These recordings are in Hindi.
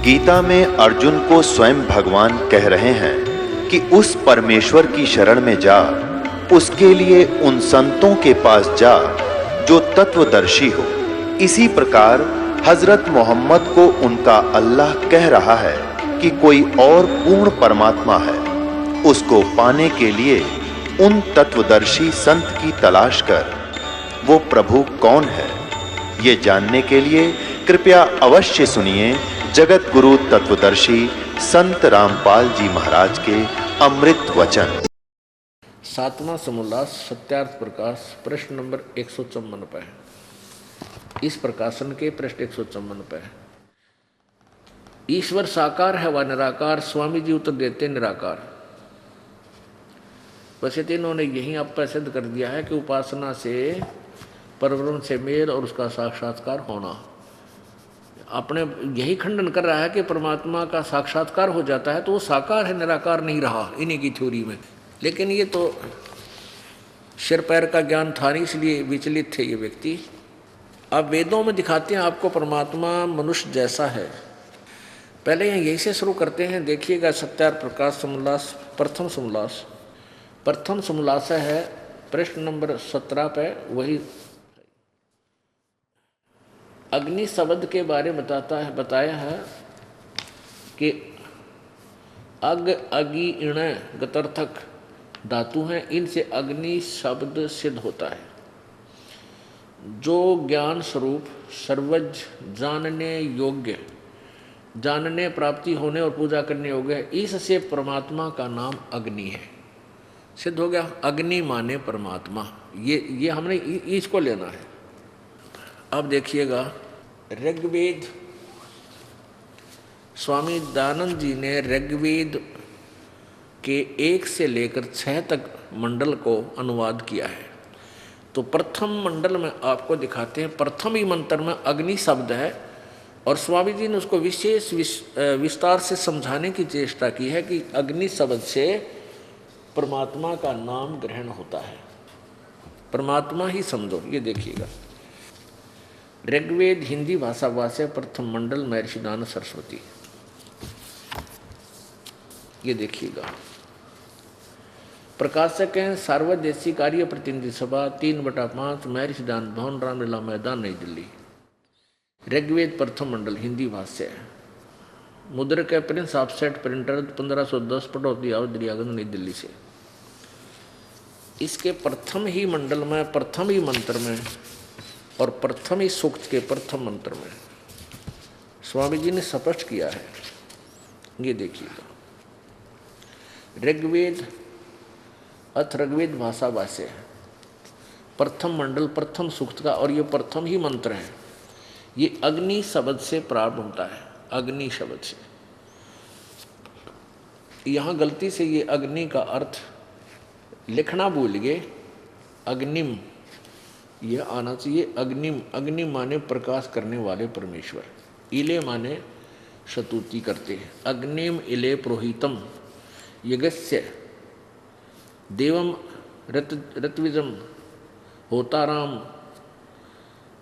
गीता में अर्जुन को स्वयं भगवान कह रहे हैं कि उस परमेश्वर की शरण में जा, उसके लिए उन संतों के पास जा जो तत्वदर्शी हो। इसी प्रकार हजरत मोहम्मद को उनका अल्लाह कह रहा है कि कोई और पूर्ण परमात्मा है, उसको पाने के लिए उन तत्वदर्शी संत की तलाश कर। वो प्रभु कौन है, ये जानने के लिए कृपया अवश्य सुनिए जगत गुरु तत्वदर्शी संत रामपाल जी महाराज के अमृत वचन। 7वां समोल्लास सत्यार्थ प्रकाश प्रश्न नंबर 154 पे है। इस प्रकाशन के पृष्ठ 154 पे है। ईश्वर साकार है व निराकार? स्वामी जी उत्तर देते निराकार। वैसे तो इन्होंने यही आप सिद्ध कर दिया है कि उपासना से परब्रह्म से मेल और उसका साक्षात्कार होना। आपने यही खंडन कर रहा है कि परमात्मा का साक्षात्कार हो जाता है तो वो साकार है, निराकार नहीं रहा इन्हीं की थ्योरी में। लेकिन ये तो सिर पैर का ज्ञान था नहीं, इसलिए विचलित थे ये व्यक्ति। अब वेदों में दिखाते हैं आपको परमात्मा मनुष्य जैसा है। पहले यहीं से शुरू करते हैं, देखिएगा सत्यार्थ प्रकाश समोल्लास प्रथम समोल्लास है प्रश्न नंबर 17 पे। वही अग्नि शब्द के बारे में बताया है कि अग अगी इण गतर्थक धातु हैं, इनसे अग्नि शब्द सिद्ध होता है। जो ज्ञान स्वरूप सर्वज्ञ जानने योग्य, जानने प्राप्ति होने और पूजा करने योग्य है, इससे परमात्मा का नाम अग्नि है। सिद्ध हो गया। अग्नि माने परमात्मा, ये हमने इसको लेना है। अब देखिएगा ऋग्वेद, स्वामी दयानंद जी ने ऋग्वेद के 1 से लेकर 6 तक मंडल को अनुवाद किया है। तो प्रथम मंडल में आपको दिखाते हैं, प्रथम ही मंत्र में अग्नि शब्द है और स्वामी जी ने उसको विशेष विस्तार से समझाने की चेष्टा की है कि अग्नि शब्द से परमात्मा का नाम ग्रहण होता है। परमात्मा ही समझो। ये देखिएगा ऋग्वेद हिंदी भाषा भाष्य प्रथम मंडल महर्षि दयानंद सरस्वती। ये देखिएगा प्रकाशक हैं सार्वदेशी कार्य प्रतिनिधि सभा 3/5 महर्षि दयानंद भवन रामलीला मैदान नई दिल्ली। ऋग्वेद प्रथम मंडल हिंदी भाष्य है। मुद्रक है प्रिंस ऑफसेट प्रिंटर 1510 पटौदी आवद्रियागंज नई दिल्ली से। इसके प्रथम ही मंडल में प्रथम ही मंत्र में और प्रथम ही सूक्त के प्रथम मंत्र में स्वामी जी ने स्पष्ट किया है। ये देखिएगा ऋग्वेद ऋग्वेद भाषा भाष्य है, प्रथम मंडल प्रथम सूक्त का, और ये प्रथम ही मंत्र है। ये अग्नि शब्द से प्रारंभ होता है। अग्नि शब्द से यहाँ गलती से ये अग्नि का अर्थ लिखना भूल गए। अग्निम यह आना चाहिए। अग्निम, अग्नि माने प्रकाश करने वाले परमेश्वर। इले माने शतुति करते हैं। अग्निम इले पुरोहितम यज्ञस्य देवम ऋत्विजम होताराम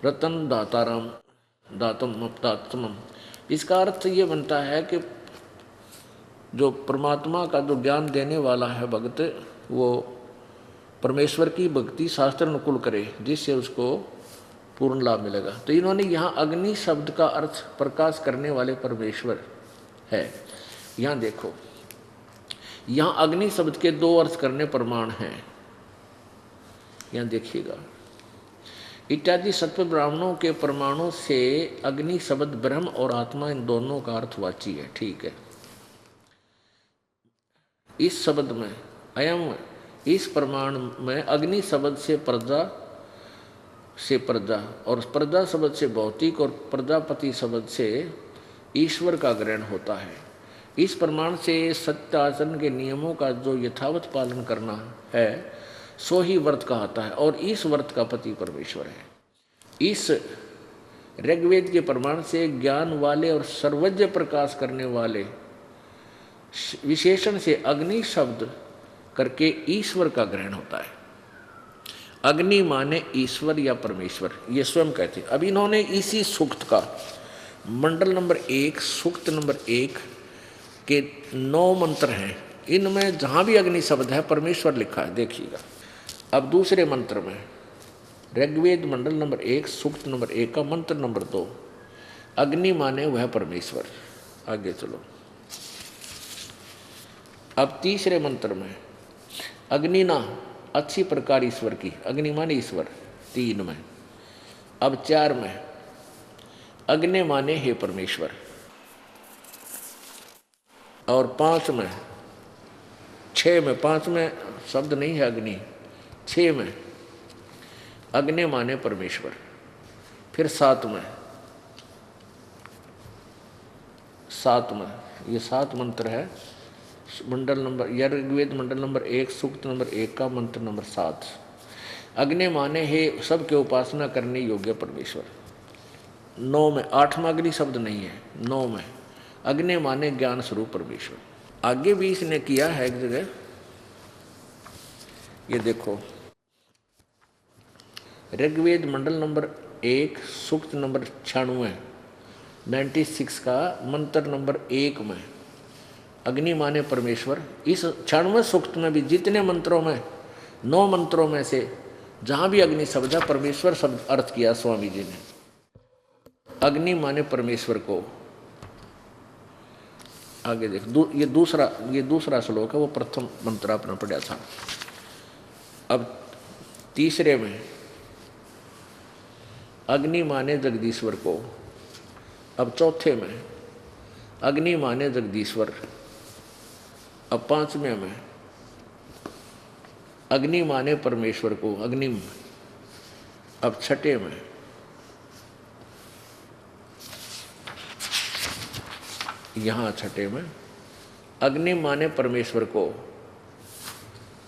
रतन दाताराम दातमम। इसका अर्थ ये बनता है कि जो परमात्मा का जो ज्ञान देने वाला है भक्त, वो परमेश्वर की भक्ति शास्त्र अनुकूल करे जिससे उसको पूर्ण लाभ मिलेगा। तो इन्होंने यहाँ अग्नि शब्द का अर्थ प्रकाश करने वाले परमेश्वर है। यहाँ देखो, यहाँ अग्नि शब्द के 2 अर्थ करने प्रमाण हैं। यहाँ देखिएगा इत्यादि सत्व ब्राह्मणों के प्रमाणों से अग्नि शब्द ब्रह्म और आत्मा इन दोनों का अर्थवाची है। ठीक है। इस शब्द में अयम, इस प्रमाण में अग्नि शब्द से प्रजा और प्रजा शब्द से भौतिक और प्रजापति शब्द से ईश्वर का ग्रहण होता है। इस प्रमाण से सत्य आचरण के नियमों का जो यथावत पालन करना है सो ही व्रत कहता है और इस व्रत का पति परमेश्वर है। इस ऋग्वेद के प्रमाण से ज्ञान वाले और सर्वज्ञ प्रकाश करने वाले विशेषण से अग्नि शब्द करके ईश्वर का ग्रहण होता है। अग्नि माने ईश्वर या परमेश्वर, ये स्वयं कहते हैं। अब इन्होंने इसी सूक्त का मंडल नंबर 1 सूक्त नंबर 1 के 9 मंत्र हैं। इनमें जहाँ भी अग्नि शब्द है परमेश्वर लिखा है, देखिएगा। अब दूसरे मंत्र में ऋग्वेद मंडल नंबर 1 सूक्त नंबर 1 का मंत्र नंबर 2, अग्नि माने वह परमेश्वर। आगे चलो। अब तीसरे मंत्र में अग्नि ना अच्छी प्रकार ईश्वर की, अग्नि माने ईश्वर 3 में। अब 4 में अग्नि माने हे परमेश्वर, और 5 में 6 में 5 में शब्द नहीं है अग्नि, 6 में अग्नि माने परमेश्वर। फिर 7 में ये 7 मंत्र है मंडल नंबर ऋग्वेद मंडल नंबर 1 सूक्त नंबर 1 का मंत्र नंबर 7, अग्नि माने हे सबके उपासना करने योग्य परमेश्वर। 9 में 8 में अग्नि शब्द नहीं है, 9 में अग्नि माने ज्ञान स्वरूप परमेश्वर। आगे भी इसने किया है एक जगह, ये देखो ऋग्वेद मंडल नंबर 1 सूक्त नंबर 96 का मंत्र नंबर 1 में अग्नि माने परमेश्वर। इस 96वें सूक्त में भी जितने मंत्रों में 9 मंत्रों में से जहाँ भी अग्नि शब्द है परमेश्वर शब्द अर्थ किया स्वामी जी ने। अग्नि माने परमेश्वर को। आगे देख ये दूसरा श्लोक है, वो प्रथम मंत्र आपने पढ़ा था। अब तीसरे में अग्नि माने जगदीश्वर को। अब चौथे में अग्नि माने जगदीश्वर। अब 5वें में अग्नि माने परमेश्वर को, अग्निम। अब 6ठे में यहाँ 6ठे में अग्नि माने परमेश्वर को।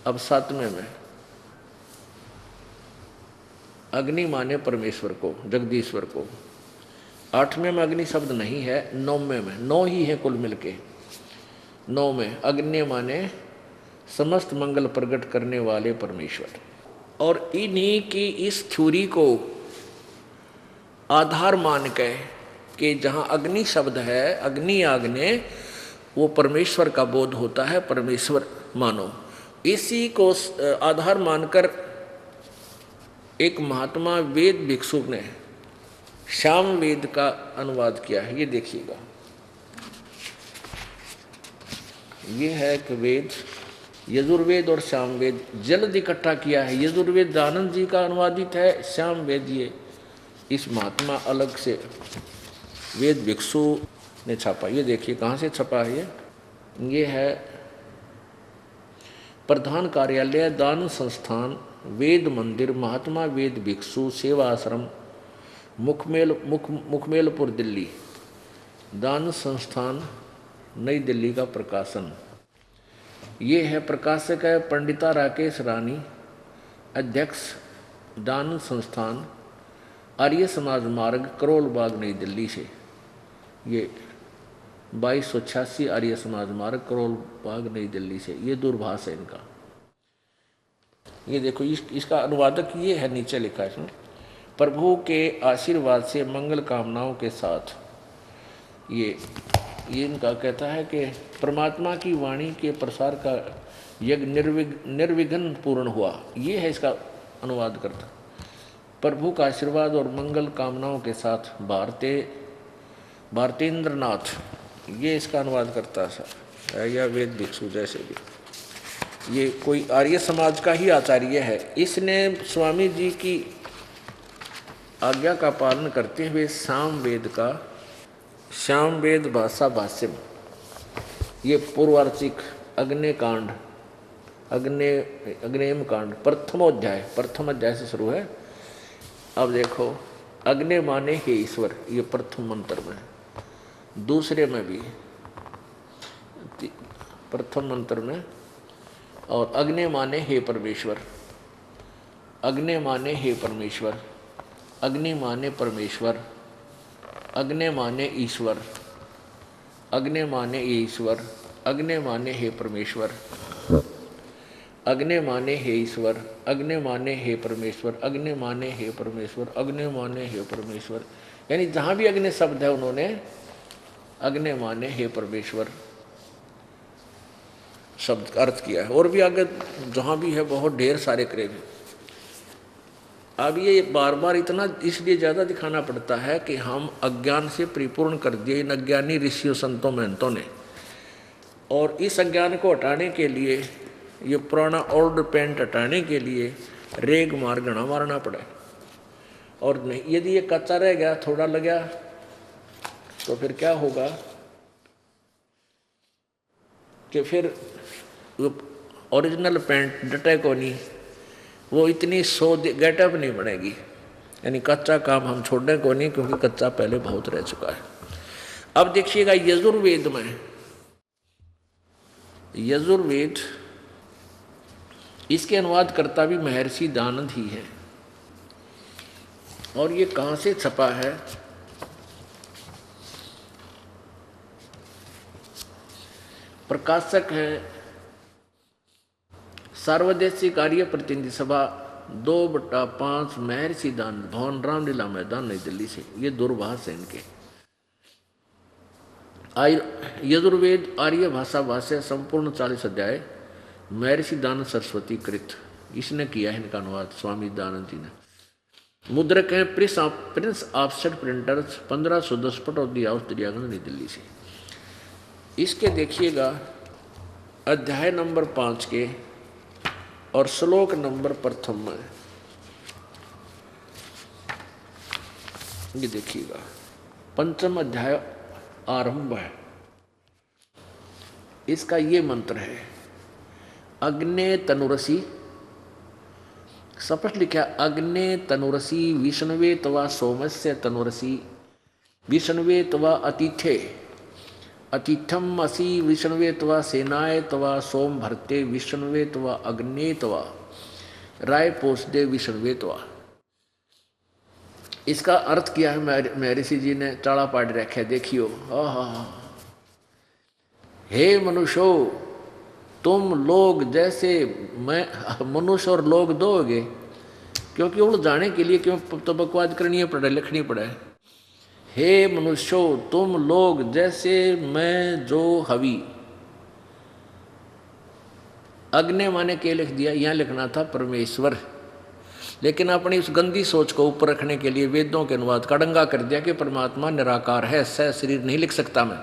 अब 7वें में अग्नि माने परमेश्वर को, जगदीश्वर को। 8वें में अग्नि शब्द नहीं है, 9वें में 9 ही है कुल मिलके। 9 में अग्नि माने समस्त मंगल प्रकट करने वाले परमेश्वर। और इन्हीं की इस थ्योरी को आधार मान के कि जहाँ अग्नि शब्द है, अग्नि आग्ने, वो परमेश्वर का बोध होता है, परमेश्वर मानो। इसी को आधार मानकर एक महात्मा वेद भिक्षु ने श्याम वेद का अनुवाद किया है। ये देखिएगा, ये है कि वेद यजुर्वेद और श्याम वेद जल्द इकट्ठा किया है। यजुर्वेद दानंद जी का अनुवादित है, श्याम वेद ये इस महात्मा अलग से वेद भिक्षु ने छापा। ये देखिए कहाँ से छपा है ये है प्रधान कार्यालय दान संस्थान वेद मंदिर महात्मा वेद भिक्षु सेवा आश्रम मुखमेलपुर दिल्ली, दान संस्थान नई दिल्ली का प्रकाशन। ये है प्रकाशक है पंडिता राकेश रानी, अध्यक्ष दान संस्थान आर्य समाज मार्ग करोल बाग नई दिल्ली से। ये 2286 आर्य समाज मार्ग करोल बाग नई दिल्ली से। ये दूरभाष है इनका। ये देखो इसका अनुवादक ये है, नीचे लिखा है इसमें, प्रभु के आशीर्वाद से मंगल कामनाओं के साथ। ये इनका कहता है कि परमात्मा की वाणी के प्रसार का यज्ञ निर्विघ्न पूर्ण हुआ। ये है इसका अनुवाद करता। प्रभु का आशीर्वाद और मंगल कामनाओं के साथ भारतेंद्र नाथ, ये इसका अनुवाद करता है, या वेद भिक्षु जैसे भी। ये कोई आर्य समाज का ही आचार्य है। इसने स्वामी जी की आज्ञा का पालन करते हुए श्याम वेद भाषा भाष्य, ये पूर्वार्चिक अग्निकांड अग्नेम कांड प्रथम अध्याय से शुरू है। अब देखो अग्नि माने हे ईश्वर, ये प्रथम मंत्र में। दूसरे में भी प्रथम मंत्र में, और अग्नि माने हे परमेश्वर, अग्नि माने हे परमेश्वर, अग्नि माने परमेश्वर, अग्नि माने ईश्वर, अग्नि माने ईश्वर, अग्नि माने हे परमेश्वर, अग्नि माने हे ईश्वर, अग्नि माने हे परमेश्वर, अग्नि माने हे परमेश्वर, अग्नि माने हे परमेश्वर। यानी जहां भी अग्नि शब्द है उन्होंने अग्नि माने हे परमेश्वर शब्द का अर्थ किया है। और भी आगे जहां भी है बहुत ढेर सारे करेंगे। अब ये बार बार इतना इसलिए ज़्यादा दिखाना पड़ता है कि हम अज्ञान से परिपूर्ण कर दिए इन अज्ञानी ऋषियों संतों महंतों ने, और इस अज्ञान को हटाने के लिए, ये पुराना ओल्ड पेंट हटाने के लिए रेग मार घना मारना पड़ा। और नहीं, यदि ये कच्चा रह गया, थोड़ा लग गया, तो फिर क्या होगा कि फिर ओरिजिनल पेंट डटे को नहीं, वो इतनी गेटअप नहीं बनेगी। यानी कच्चा काम हम छोड़ने को नहीं, क्योंकि कच्चा पहले बहुत रह चुका है। अब देखिएगा यजुर्वेद में, यजुर्वेद इसके अनुवादकर्ता भी महर्षि दानंद ही है। और ये कहाँ से छपा है? प्रकाशक हैं सार्वदेशिक कार्य प्रतिनिधि सभा 2/5 महर्षि दानंद, भवन रामलीला मैदान, नई दिल्ली से। ये दूरभाष है इनके। यजुर्वेद आर्य भाषा भाष्य संपूर्ण 40 अध्याय महर्षि दानंद सरस्वती कृत, इसने किया है इनका अनुवाद स्वामी दानंद जी ने। मुद्रक है Prince offset printers 1510 Pataudi house Daryaganj, नई दिल्ली से। इसके देखिएगा अध्याय नंबर 5 के और श्लोक नंबर 1 में ये देखिएगा, 5वां अध्याय आरंभ है। इसका ये मंत्र है, अग्ने तनुरसी, स्पष्ट लिखा, अग्ने तनुरसी विष्णवे तवा सोमस्य तनुरसी विष्णवे तवा अतिथे अतिथम असि विष्णवे तवा सेनाय तवा सोम भरते विष्णवे तवा अग्ने तवा राय पोषदे विष्णवे तवा। इसका अर्थ किया है महर्षि जी ने चाड़ा पाड़ रखा है। देखियो, हे मनुष्यो, तुम लोग जैसे मैं मनुष्य और लोग दो हो गए, क्योंकि उड़ जाने के लिए क्यों तो बकवाद करनी पड़े, लिखनी पड़े। हे मनुष्यो, तुम लोग जैसे मैं जो हवि, अग्नि माने के लिख दिया, यहाँ लिखना था परमेश्वर, लेकिन अपनी उस गंदी सोच को ऊपर रखने के लिए वेदों के अनुवाद का डंगा कर दिया कि परमात्मा निराकार है, सह शरीर नहीं लिख सकता मैं,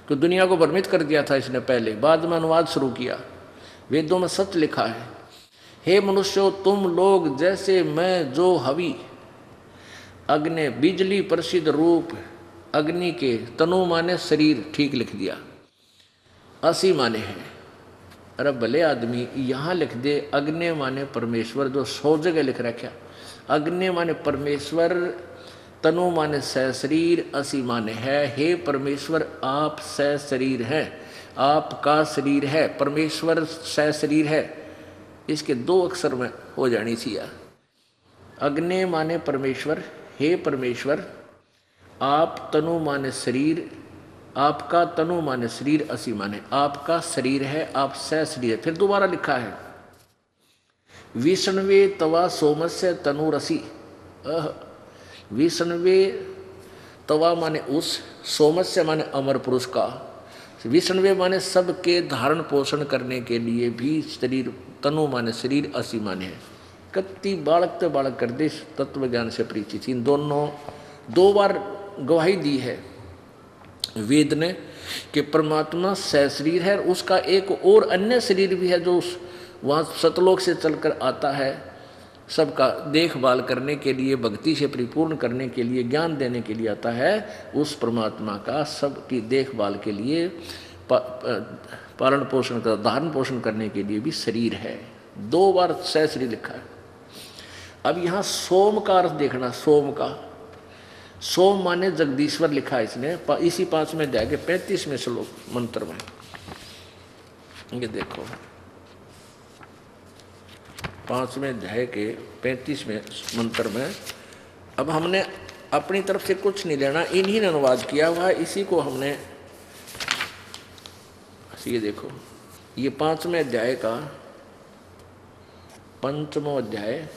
तो दुनिया को भ्रमित कर दिया था इसने पहले, बाद में अनुवाद शुरू किया। वेदों में सच लिखा है, हे मनुष्यों, तुम लोग जैसे मैं जो हवि, अग्नि बिजली प्रसिद्ध रूप अग्नि के, तनु माने शरीर, ठीक लिख दिया, असी माने है। अरे भले आदमी यहाँ लिख दे अग्नि माने परमेश्वर, जो 100 जगह लिख रखा। अग्नि माने परमेश्वर, तनु माने सह शरीर, असी माने है। हे परमेश्वर, आप सह शरीर हैं, आपका शरीर है, परमेश्वर सह शरीर है। इसके 2 अक्षर में हो जानी चाहिए। अग्नि माने परमेश्वर, हे परमेश्वर, आप तनु माने शरीर, आपका तनु माने शरीर, असी माने आपका शरीर है, आप सह शरीर है। फिर दोबारा लिखा है, विष्णवे तवा सोमस्य तनुरसी, विष्णवे तवा माने उस, सोमस्य माने अमर पुरुष का, विष्णवे माने सबके धारण पोषण करने के लिए भी शरीर, तनु माने शरीर, असी माने है। कत्ती बालक तो बालक कर दे तत्व ज्ञान से परिचित। इन दोनों 2 बार गवाही दी है वेद ने कि परमात्मा सह शरीर है। उसका एक और अन्य शरीर भी है जो उस वहाँ सतलोक से चलकर आता है, सबका देखभाल करने के लिए, भक्ति से परिपूर्ण करने के लिए, ज्ञान देने के लिए आता है। उस परमात्मा का सबकी देखभाल के लिए, पालन पोषण का, धारण पोषण करने के लिए भी शरीर है। 2 बार सह शरीर लिखा है। अब यहाँ सोम का अर्थ देखना, सोम का, सोम माने जगदीश्वर लिखा है इसने, इसी 5वें अध्याय के 35वें श्लोक मंत्र में। ये देखो 5वें अध्याय के 35वें मंत्र में। अब हमने अपनी तरफ से कुछ नहीं लेना, इन्हीं ने अनुवाद किया हुआ है, इसी को हमने, ये देखो, ये 5वें अध्याय का 5वां अध्याय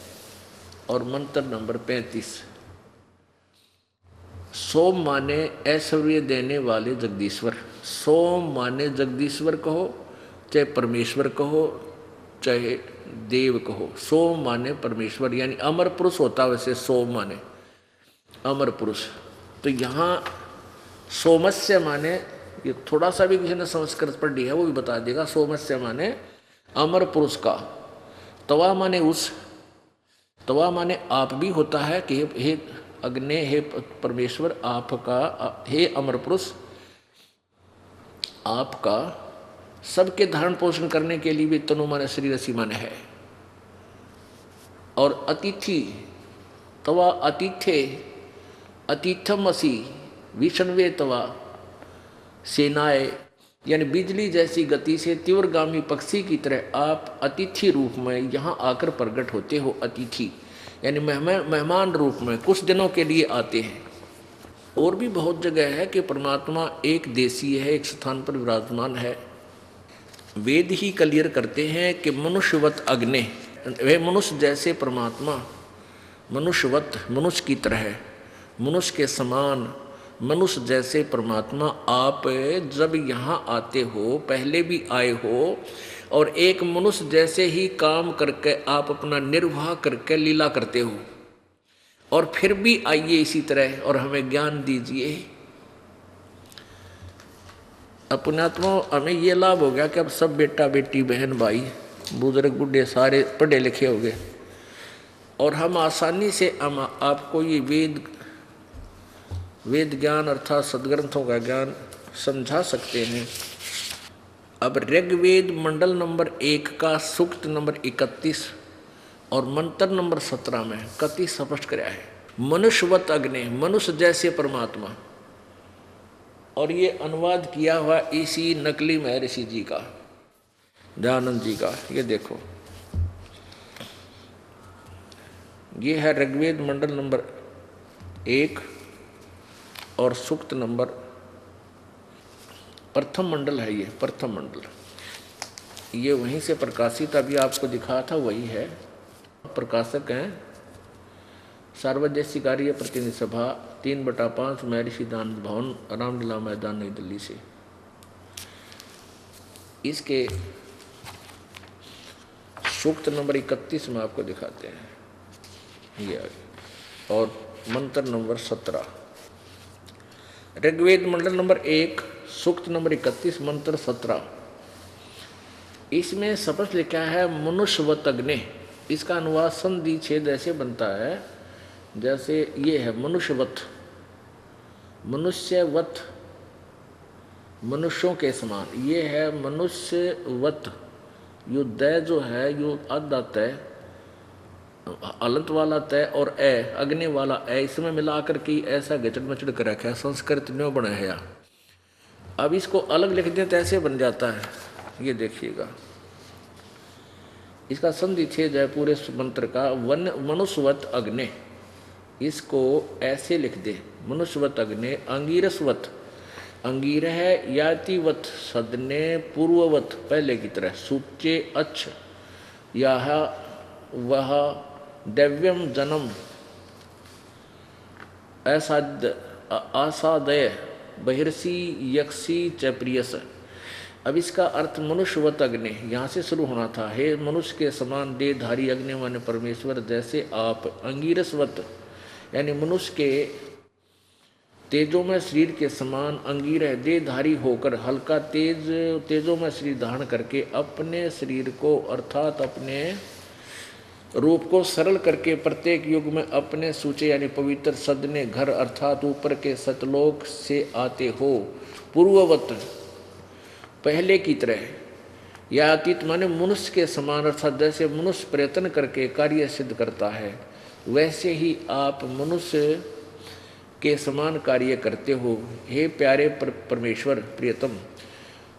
और मंत्र नंबर 35। सोम माने ऐश्वर्य देने वाले जगदीश्वर। सोम माने जगदीश्वर कहो, चाहे परमेश्वर कहो, चाहे देव कहो। सोम माने परमेश्वर, यानी अमर पुरुष होता वैसे सोम माने अमर पुरुष। तो यहाँ सोमस्य माने, ये थोड़ा सा भी किसी ने संस्कृत पढ़ ली है वो भी बता देगा। सोमस्य माने अमर पुरुष का। तवा माने उस, तवा माने आप भी होता है कि हे अग्नि, हे परमेश्वर, आपका, हे अमर पुरुष, आपका सबके धारण पोषण करने के लिए भी तनु माने शरीर असी माने है। और अतिथि, तवा अतिथे, अतिथम असी विष्णवे तवा सेनाए, यानी बिजली जैसी गति से तीव्रगामी पक्षी की तरह आप अतिथि रूप में यहाँ आकर प्रकट होते हो। अतिथि यानी मेहमान रूप में कुछ दिनों के लिए आते हैं। और भी बहुत जगह है कि परमात्मा एक देशीय है, एक स्थान पर विराजमान है। वेद ही क्लियर करते हैं कि मनुष्यवत अग्नि, वे मनुष्य जैसे परमात्मा, मनुष्यवत मनुष्य की तरह, मनुष्य के समान, मनुष्य जैसे परमात्मा आप जब यहाँ आते हो, पहले भी आए हो, और एक मनुष्य जैसे ही काम करके आप अपना निर्वाह करके लीला करते हो, और फिर भी आइए इसी तरह और हमें ज्ञान दीजिए। अपनात्मा हमें ये लाभ हो गया कि अब सब बेटा बेटी बहन भाई बुजुर्ग बूढ़े सारे पढ़े लिखे हो गए, और हम आसानी से हम आपको ये वेद ज्ञान अर्थात सदग्रंथों का ज्ञान समझा सकते हैं। अब ऋग्वेद मंडल नंबर 1 का सूक्त नंबर 31 और मंत्र नंबर 17 में कति स्पष्ट कराया है, मनुष्यवत अग्नि, मनुष्य जैसे परमात्मा। और ये अनुवाद किया हुआ इसी नकली महर्षि जी का, दयानंद जी का। ये देखो, ये है ऋग्वेद मंडल नंबर 1 और सूक्त नंबर, प्रथम मंडल है ये, प्रथम मंडल। ये वहीं से प्रकाशित, अभी आपको दिखा था वही है। प्रकाशक हैं सार्वजनिक कार्य प्रतिनिधि सभा 3/5 महर्षि दान भवन, रामलीला मैदान, नई दिल्ली से। इसके सूक्त नंबर 31 में आपको दिखाते हैं ये, और मंत्र नंबर 17, ऋग्वेद मंडल नंबर 1 सूक्त नंबर 31 मंत्र 17। इसमें स्पष्ट लिखा है मनुष्यवत अग्नि। इसका अनुवाद संधि छेद ऐसे बनता है जैसे ये है मनुष्यवत, मनुष्यवत, मनुष्यों के समान। ये है मनुष्यवत, यो दय जो है यो आधा तय, अलंत वाला तय और ए अग्नि वाला ए, इसमें मिलाकर के ऐसा गचड़ मचड़ कर रखा है, संस्कृत न्यों बना है। अब इसको अलग लिख दें तो ऐसे बन जाता है, ये देखिएगा। इसका संधि छेद है पूरे मंत्र का, वन मनुष्यवत अग्नि, इसको ऐसे लिख दे, मनुष्यवत अग्नि, अंगीरसवत, अंगीर है यातिवत, सदने पूर्ववत, पहले की तरह, सूचे अच्छ, यह वह दैव्यम जन्म, आसादय बहिर्षि यक्षी च प्रियस। अब इसका अर्थ मनुष्यवत अग्नि यहाँ से शुरू होना था, हे मनुष्य के समान देहधारी अग्नि माने परमेश्वर जैसे आप, अंगीरसवत यानी मनुष्य के तेजों में शरीर के समान अंगीर है, देहधारी होकर हल्का तेजों में शरीर धारण करके अपने शरीर को अर्थात अपने रूप को सरल करके प्रत्येक युग में अपने सूचे यानी पवित्र सदने घर अर्थात ऊपर के सतलोक से आते हो। पूर्ववत पहले की तरह, या अतीत माने मनुष्य के समान अर्थात जैसे मनुष्य प्रयत्न करके कार्य सिद्ध करता है वैसे ही आप मनुष्य के समान कार्य करते हो। हे प्यारे परमेश्वर प्रियतम,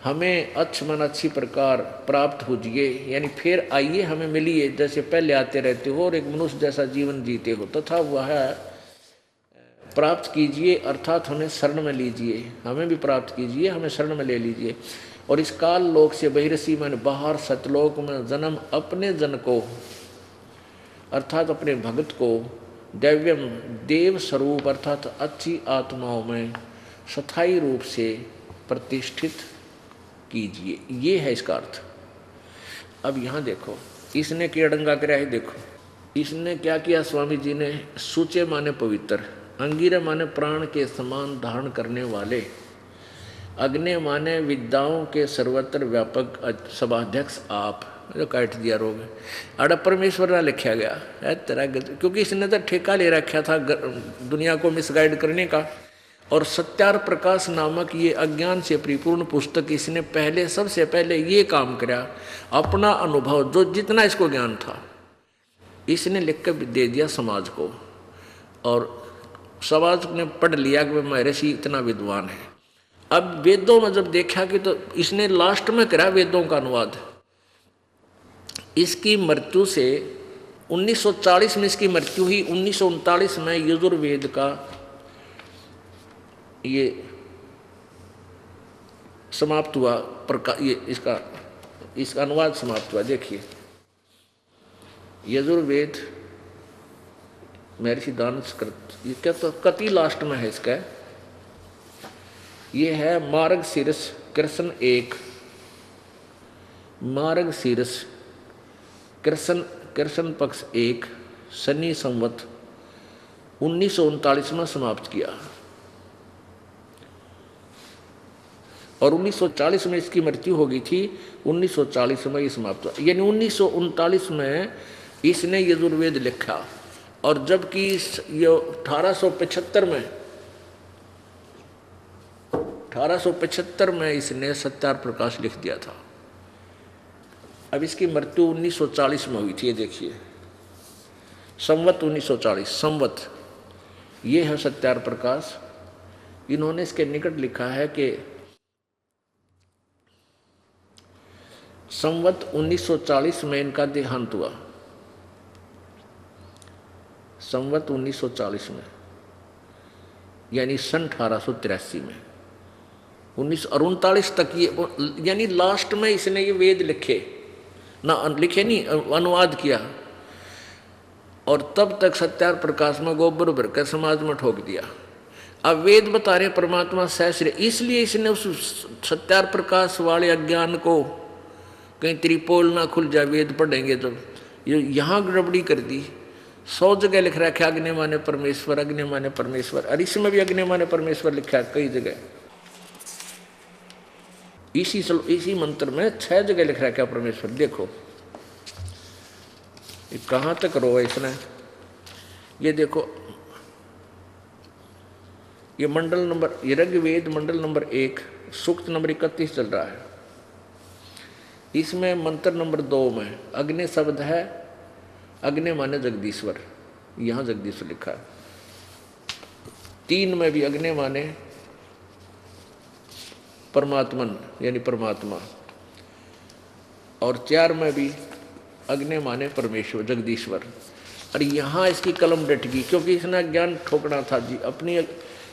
हमें अच्छी प्रकार प्राप्त होजिए, यानी फिर आइए हमें मिलिए जैसे पहले आते रहते हो और एक मनुष्य जैसा जीवन जीते हो, तथा वह प्राप्त कीजिए अर्थात हमें शरण में लीजिए, हमें भी प्राप्त कीजिए, हमें शरण में ले लीजिए। और इस काल लोक से बहिर्षि मन बाहर सतलोक में जन्म अपने जन को अर्थात अपने भगत को दैव्यम देव स्वरूप अर्थात अच्छी आत्माओं में स्थायी रूप से प्रतिष्ठित कीजिए, ये है इसका अर्थ। अब यहाँ देखो इसने क्या डंगा कराया है, देखो इसने क्या किया स्वामी जी ने, सूचे माने पवित्र, अंगिरे माने प्राण के समान धारण करने वाले, अग्नि माने विद्याओं के सर्वत्र व्यापक सभाध्यक्ष आप, जो काट दिया रोग अड़ परमेश्वर ना लिखा गया है तेरा, क्योंकि इसने तो ठेका ले रखा था दुनिया को मिसगाइड करने का। और सत्यार प्रकाश नामक ये अज्ञान से परिपूर्ण पुस्तक इसने पहले सबसे पहले ये काम किया, अपना अनुभव जो जितना इसको ज्ञान था इसने लिख कर दे दिया समाज को, और समाज ने पढ़ लिया कि महर्षि इतना विद्वान है। अब वेदों में जब देखा कि तो इसने लास्ट में करा वेदों का अनुवाद। इसकी मृत्यु से 1940 में इसकी मृत्यु हुई, 1939 में यजुर्वेद का ये समाप्त हुआ, ये इसका अनुवाद समाप्त हुआ। देखिए यजुर्वेद महर्षि दानशकृत, ये क्या तो कति लास्ट में है इसका, ये है मार्ग शीर्ष कृष्ण 1, मार्ग शीर्ष कृष्ण पक्ष 1 शनि संवत 1939 में समाप्त किया, और 1940 में इसकी मृत्यु हो गई थी, 1940 में ये समाप्त हुआ। यानी 1939 में इसने यजुर्वेद लिखा, और जबकि ये 1875 में इसने सत्यार प्रकाश लिख दिया था। अब इसकी मृत्यु 1940 में हुई थी, ये देखिए संवत 1940 संवत, ये है सत्यार प्रकाश। इन्होंने इसके निकट लिखा है कि संवत 1940 में इनका देहांत हुआ, संवत 1940 में, यानी सन 1883 में, 1939 तक ये, यानी लास्ट में इसने ये वेद लिखे ना, लिखे नहीं, अनुवाद किया, और तब तक सत्यार प्रकाश में गोबर भर कर समाज में ठोक दिया। अब वेद बता रहे परमात्मा सहस्र, इसलिए इसने उस सत्यार प्रकाश वाले अज्ञान को कहीं त्रिपोल ना खुल जाए, वेद पढ़ेंगे तो ये यहाँ गड़बड़ी कर दी। 100 जगह लिख रखा अग्नि माने परमेश्वर, अग्नि माने परमेश्वर, और इसमें भी अग्नि माने परमेश्वर लिखा है कई जगह। इसी मंत्र में 6 जगह लिख रखा परमेश्वर। देखो ये कहाँ तक रो है इसने, ये देखो ये मंडल नंबर, ये ऋग्वेद मंडल नंबर 1 सूक्त नंबर 31 चल रहा है। इसमें मंत्र नंबर 2 में अग्नि शब्द है, अग्नि माने जगदीश्वर, यहाँ जगदीश्वर लिखा है। 3 में भी अग्नि माने परमात्मन यानी परमात्मा, और 4 में भी अग्नि माने परमेश्वर जगदीश्वर। और यहाँ इसकी कलम डट गई, क्योंकि इसने अज्ञान ठोकना था जी, अपनी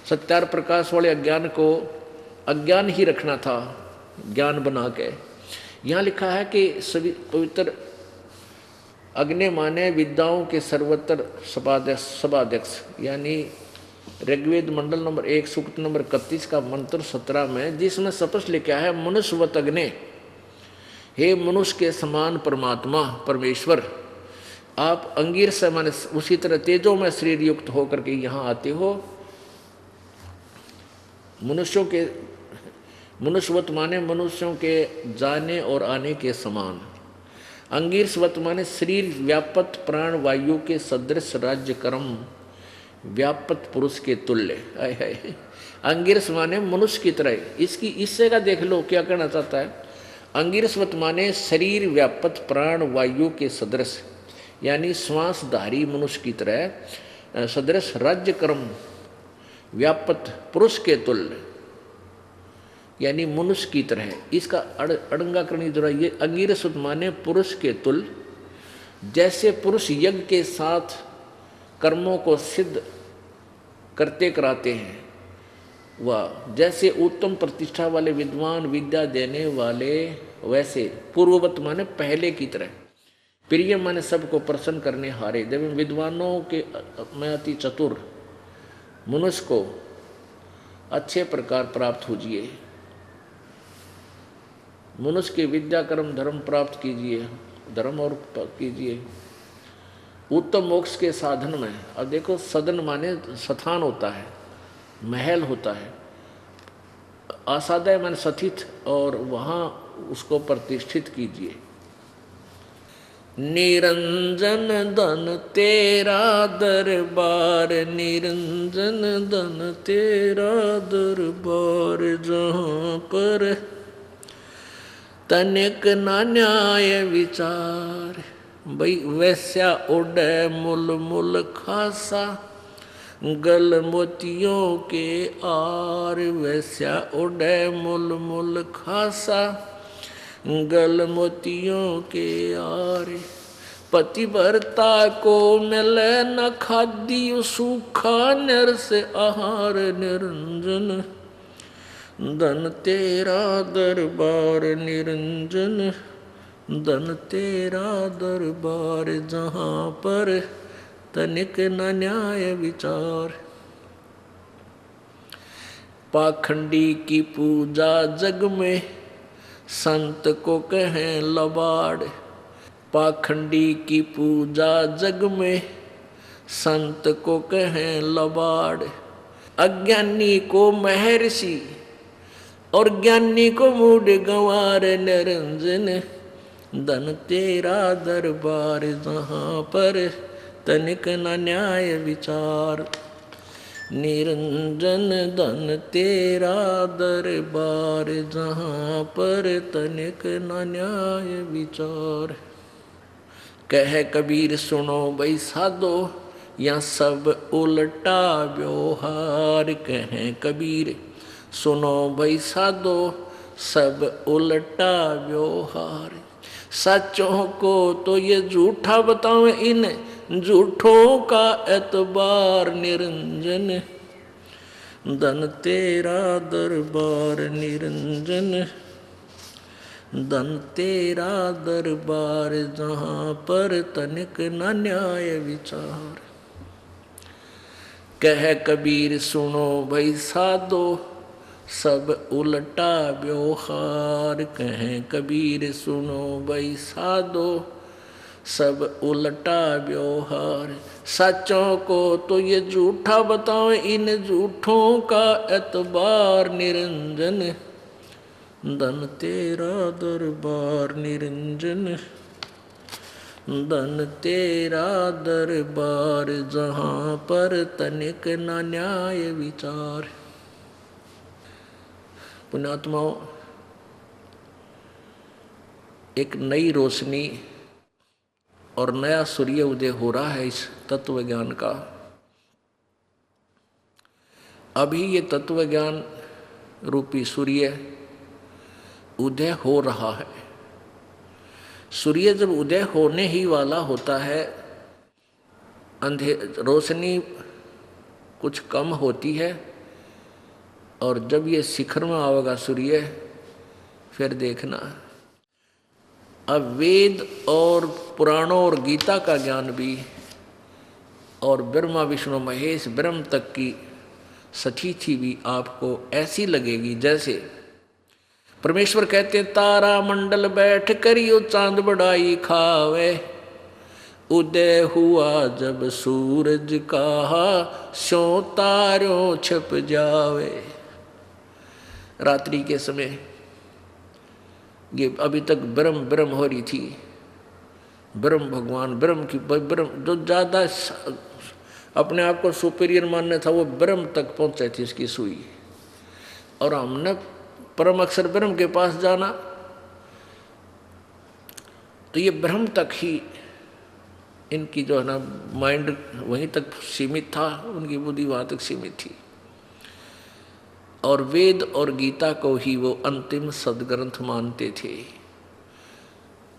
सत्यार प्रकाश वाले अज्ञान को अज्ञान ही रखना था, ज्ञान बना के। यहाँ लिखा है कि सभी पवित्र अग्नि माने विद्याओं के सर्वत्र सभाध्यक्ष, यानी ऋग्वेद मंडल नंबर 1 सूक्त नंबर 31 का मंत्र 17 में, जिसमें स्पष्ट लिखा है मनुष्यवत अग्नि, हे मनुष्य के समान परमात्मा परमेश्वर, आप अंगीर से माने उसी तरह तेजों में शरीर युक्त होकर के यहाँ आते हो। मनुष्यवत माने मनुष्यों के जाने और आने के समान, अंगीरस्वत माने शरीर व्यापत प्राण वायु के सदृश राज्य कर्म व्यापत पुरुष के तुल्य। है अंगिरस माने मनुष्य की तरह, इसकी इससे का देख लो क्या कहना चाहता है। अंगिरस्वत माने शरीर व्यापत प्राण वायु के सदृश, यानी श्वासधारी मनुष्य की तरह सदृश राज्य कर्म व्यापत पुरुष के तुल्य, यानी मनुष्य की तरह। इसका अड़ंगा करनी जरूरी। ये अंगिरस्वत माने पुरुष के तुल्य, जैसे पुरुष यज्ञ के साथ कर्मों को सिद्ध करते कराते हैं, वह जैसे उत्तम प्रतिष्ठा वाले विद्वान विद्या देने वाले, वैसे पूर्ववत माने पहले की तरह। प्रिय माने सबको प्रसन्न करने हारे। जब विद्वानों के में अति चतुर मनुष्य को अच्छे प्रकार प्राप्त होजिए, मनुष्य की विद्या कर्म धर्म प्राप्त कीजिए, धर्म और कीजिए उत्तम मोक्ष के साधन में। अब देखो सदन माने स्थान होता है, महल होता है, आसादय माने स्थित, और वहाँ उसको प्रतिष्ठित कीजिए। निरंजन धन तेरा दरबार, निरंजन धन तेरा दरबार, जहाँ पर तनिक ना न्याय विचार। भाई वैस्या उड़े मुल मुल खासा, गल मोतियों के आर। वैस्या उड़े मुल मुल खासा, गल मोतियों के आर। पतिव्रता को मिले न खाद्य सूखा, नर से आहार निरंजन धन तेरा दरबार, निरंजन धन तेरा दरबार, जहाँ पर तनिक न न्याय विचार। पाखंडी की पूजा जग में, संत को कहें लबाड़। पाखंडी की पूजा जग में, संत को कहें लबाड़। अज्ञानी को महर्षि और ज्ञानी को मूड गंवार, निरंजन धन तेरा दरबार, जहाँ पर तनिक न न्याय विचार। निरंजन धन तेरा दरबार, जहाँ पर तनिक न न्याय विचार। कह कबीर सुनो भाई साधो, या सब उल्टा व्यवहार। कह कबीर सुनो भाई साधो, सब उल्टा व्यवहार। सच्चों को तो ये झूठा बताओ, इन झूठों का एतबार। निरंजन धन तेरा दरबार, निरंजन धन तेरा दरबार, जहाँ पर तनिक न न्याय विचार। कह कबीर सुनो भाई साधो, सब उल्टा व्यवहार। कहें कबीर सुनो भाई साधो, सब उल्टा व्यवहार। सच्चों को तो ये झूठा बताओ, इन झूठों का एतबार। निरंजन धन तेरा दरबार, निरंजन धन तेरा दरबार, जहाँ पर तनिक न न्याय विचार। पुण्यात्माओं, एक नई रोशनी और नया सूर्य उदय हो रहा है इस तत्व ज्ञान का। अभी ये तत्व ज्ञान रूपी सूर्य उदय हो रहा है। सूर्य जब उदय होने ही वाला होता है, रोशनी कुछ कम होती है, और जब ये शिखर में आवेगा सूर्य, फिर देखना। अब वेद और पुराणों और गीता का ज्ञान भी, और ब्रह्मा विष्णु महेश ब्रह्म तक की सतीथि भी आपको ऐसी लगेगी जैसे परमेश्वर कहते, तारा मंडल बैठ करियो चांद बढ़ाई खावे। उदय हुआ जब सूरज का, स्यों तारों छप जावे। रात्रि के समय ये अभी तक ब्रह्म ब्रह्म हो रही थी। ब्रह्म भगवान ब्रह्म की, ब्रह्म जो ज़्यादा अपने आप को सुपीरियर मानने था, वो ब्रह्म तक पहुँचे थी इसकी सुई। और हमने परम अक्षर ब्रह्म के पास जाना, तो ये ब्रह्म तक ही इनकी जो है ना माइंड वहीं तक सीमित था, उनकी बुद्धि वहाँ तक सीमित थी। और वेद और गीता को ही वो अंतिम सदग्रंथ मानते थे।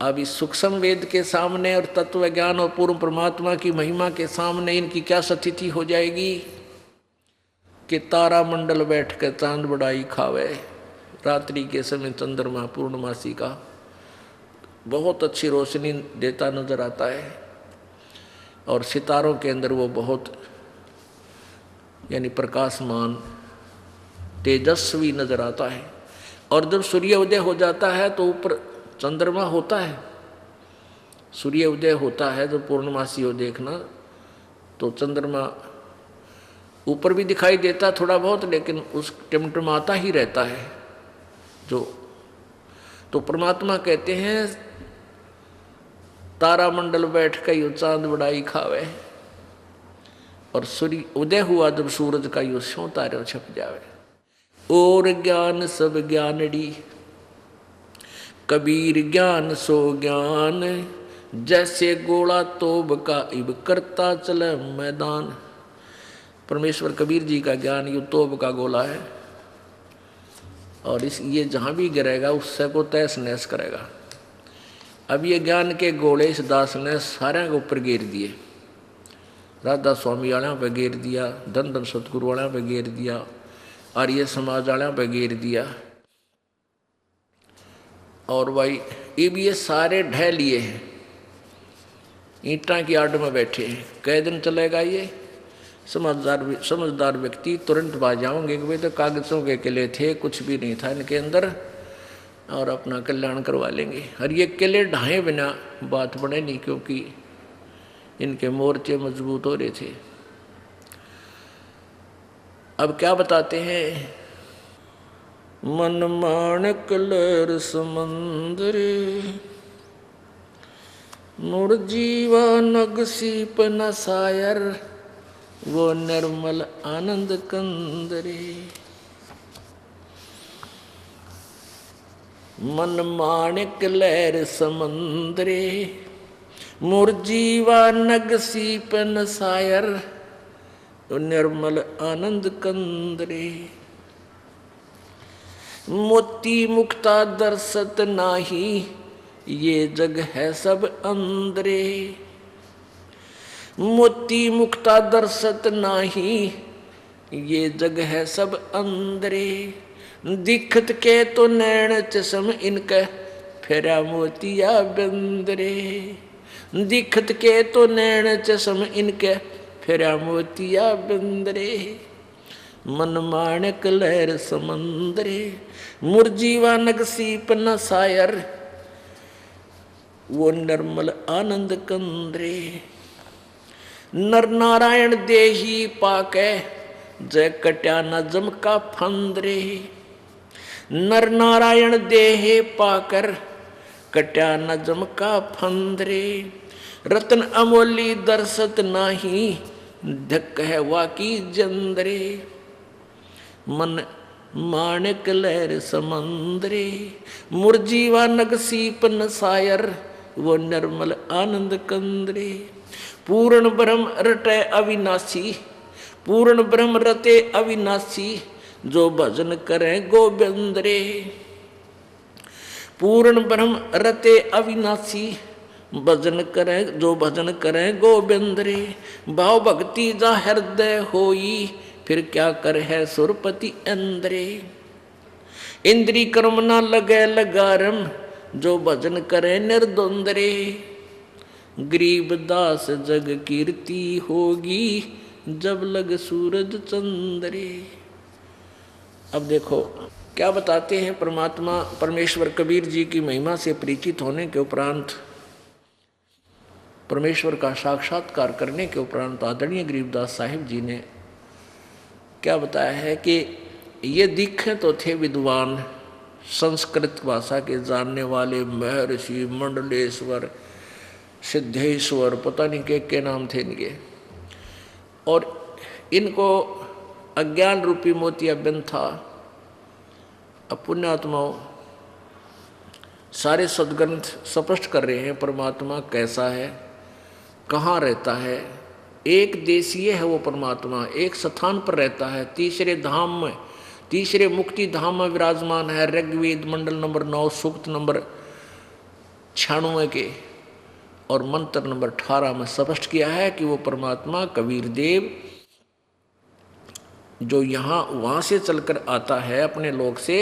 अब इस सूक्ष्म वेद के सामने और तत्व ज्ञान और पूर्ण परमात्मा की महिमा के सामने इनकी क्या स्थिति हो जाएगी कि तारा मंडल बैठ कर चांद बढ़ाई खावे। रात्रि के समय चंद्रमा पूर्णमासी का बहुत अच्छी रोशनी देता नजर आता है और सितारों के अंदर वो बहुत यानी प्रकाशमान तेजस्वी नजर आता है। और जब सूर्य उदय हो जाता है तो ऊपर चंद्रमा होता है, सूर्य उदय होता है जब पूर्णमासी हो देखना तो चंद्रमा ऊपर भी दिखाई देता है थोड़ा बहुत, लेकिन उस टिमटिमाता ही रहता है जो। तो परमात्मा कहते हैं तारा मंडल बैठ के यो चांद बड़ाई खावे, और सूर्य उदय हुआ जब सूरज का यो स्यों तारे छप जावे। और ज्ञान सब ज्ञानड़ी कबीर ज्ञान सो ज्ञान, जैसे गोला तोब का इब करता चले मैदान। परमेश्वर कबीर जी का ज्ञान यू तोब का गोला है और इस ये जहाँ भी गिरेगा उससे को तहस नहस करेगा। अब ये ज्ञान के गोले इस दास ने सारे के ऊपर गिर दिए, राधा स्वामी वाले पे गिर दिया, धन धन सतगुरु वाले पे गिर दिया, आर्य समाज वाले पे गिर दिया। और भाई ये सारे ढह लिए हैं, ईंटा की आड़ में बैठे हैं। कै दिन चलेगा ये? समझदार व्यक्ति तुरंत बाज जाओगे कि भाई तो कागजों के किले थे, कुछ भी नहीं था इनके अंदर, और अपना कल्याण करवा लेंगे। और ये किले ढाए बिना बात बने नहीं, क्योंकि इनके मोर्चे मजबूत हो रहे थे। अब क्या बताते हैं? मन माणक लहर समंदरे, मुड़ जीवा नग सीप न सायर, वो निर्मल आनंद कंदरे। मन माणिक लहर समंदरे, मुड़ जीवा नग सीप न सायर, वो निर्मल आनंद कंदरे। मोती मुक्ता दर्शत नाही, ये जग है सब अंदरे। मोती मुक्ता दर्शत नाही, ये जग है सब अंदरे। दिखत के तो नैन चश्म इनके, फेरा मोतिया बंदरे। दिखत के तो नैन चश्म इनके, फेरा मोतिया बंदरे। मन माणक लहर समंदरे, मुरजीवा नग सीप न सायर, वो निर्मल आनंद कंदरे। नर नारायण देही पाके, जय कट्या न जम का फंदरे। नर नारायण देहे पाकर, कट्या न जम का फंदरे। रतन अमोली दर्शत नाही, धक है वाकी जंदरे। मन माणिक लहर समंदरे, मुरजीवा नग सीप न सायर, वो निर्मल आनंद कंदरे। पूर्ण ब्रह्म रटे अविनाशी, पूर्ण ब्रह्म रते अविनाशी, जो भजन करें गोविंद रे। पूर्ण ब्रह्म रते अविनाशी, भजन करें जो भजन करें गोविंद रे। भाव भक्ति जा हृदय होई, फिर क्या कर है सुरपति इंद्रे। इंद्री कर्म ना लगे लगारम, जो भजन करे निर्द्वंद्रे। गरीब दास जग कीर्ति होगी, जब लग सूरज चंद्रे। अब देखो क्या बताते हैं परमात्मा परमेश्वर कबीर जी की महिमा से परिचित होने के उपरांत, परमेश्वर का साक्षात्कार करने के उपरांत आदरणीय गरीबदास साहिब जी ने क्या बताया है कि ये दिखे तो थे विद्वान, संस्कृत भाषा के जानने वाले, महर्षि, मंडलेश्वर, सिद्धेश्वर, पता नहीं के नाम थे इनके। और इनको अज्ञान रूपी मोतिया बंद था। अब पुण्यात्माओं सारे सदग्रंथ स्पष्ट कर रहे हैं परमात्मा कैसा है, कहाँ रहता है। एक देशीय है वो परमात्मा, एक स्थान पर रहता है, तीसरे धाम में, तीसरे मुक्ति धाम में विराजमान है। ऋग्वेद मंडल नंबर 9 सूक्त नंबर 96 के और मंत्र नंबर 18 में स्पष्ट किया है कि वो परमात्मा कबीर देव जो यहाँ वहाँ से चलकर आता है अपने लोक से,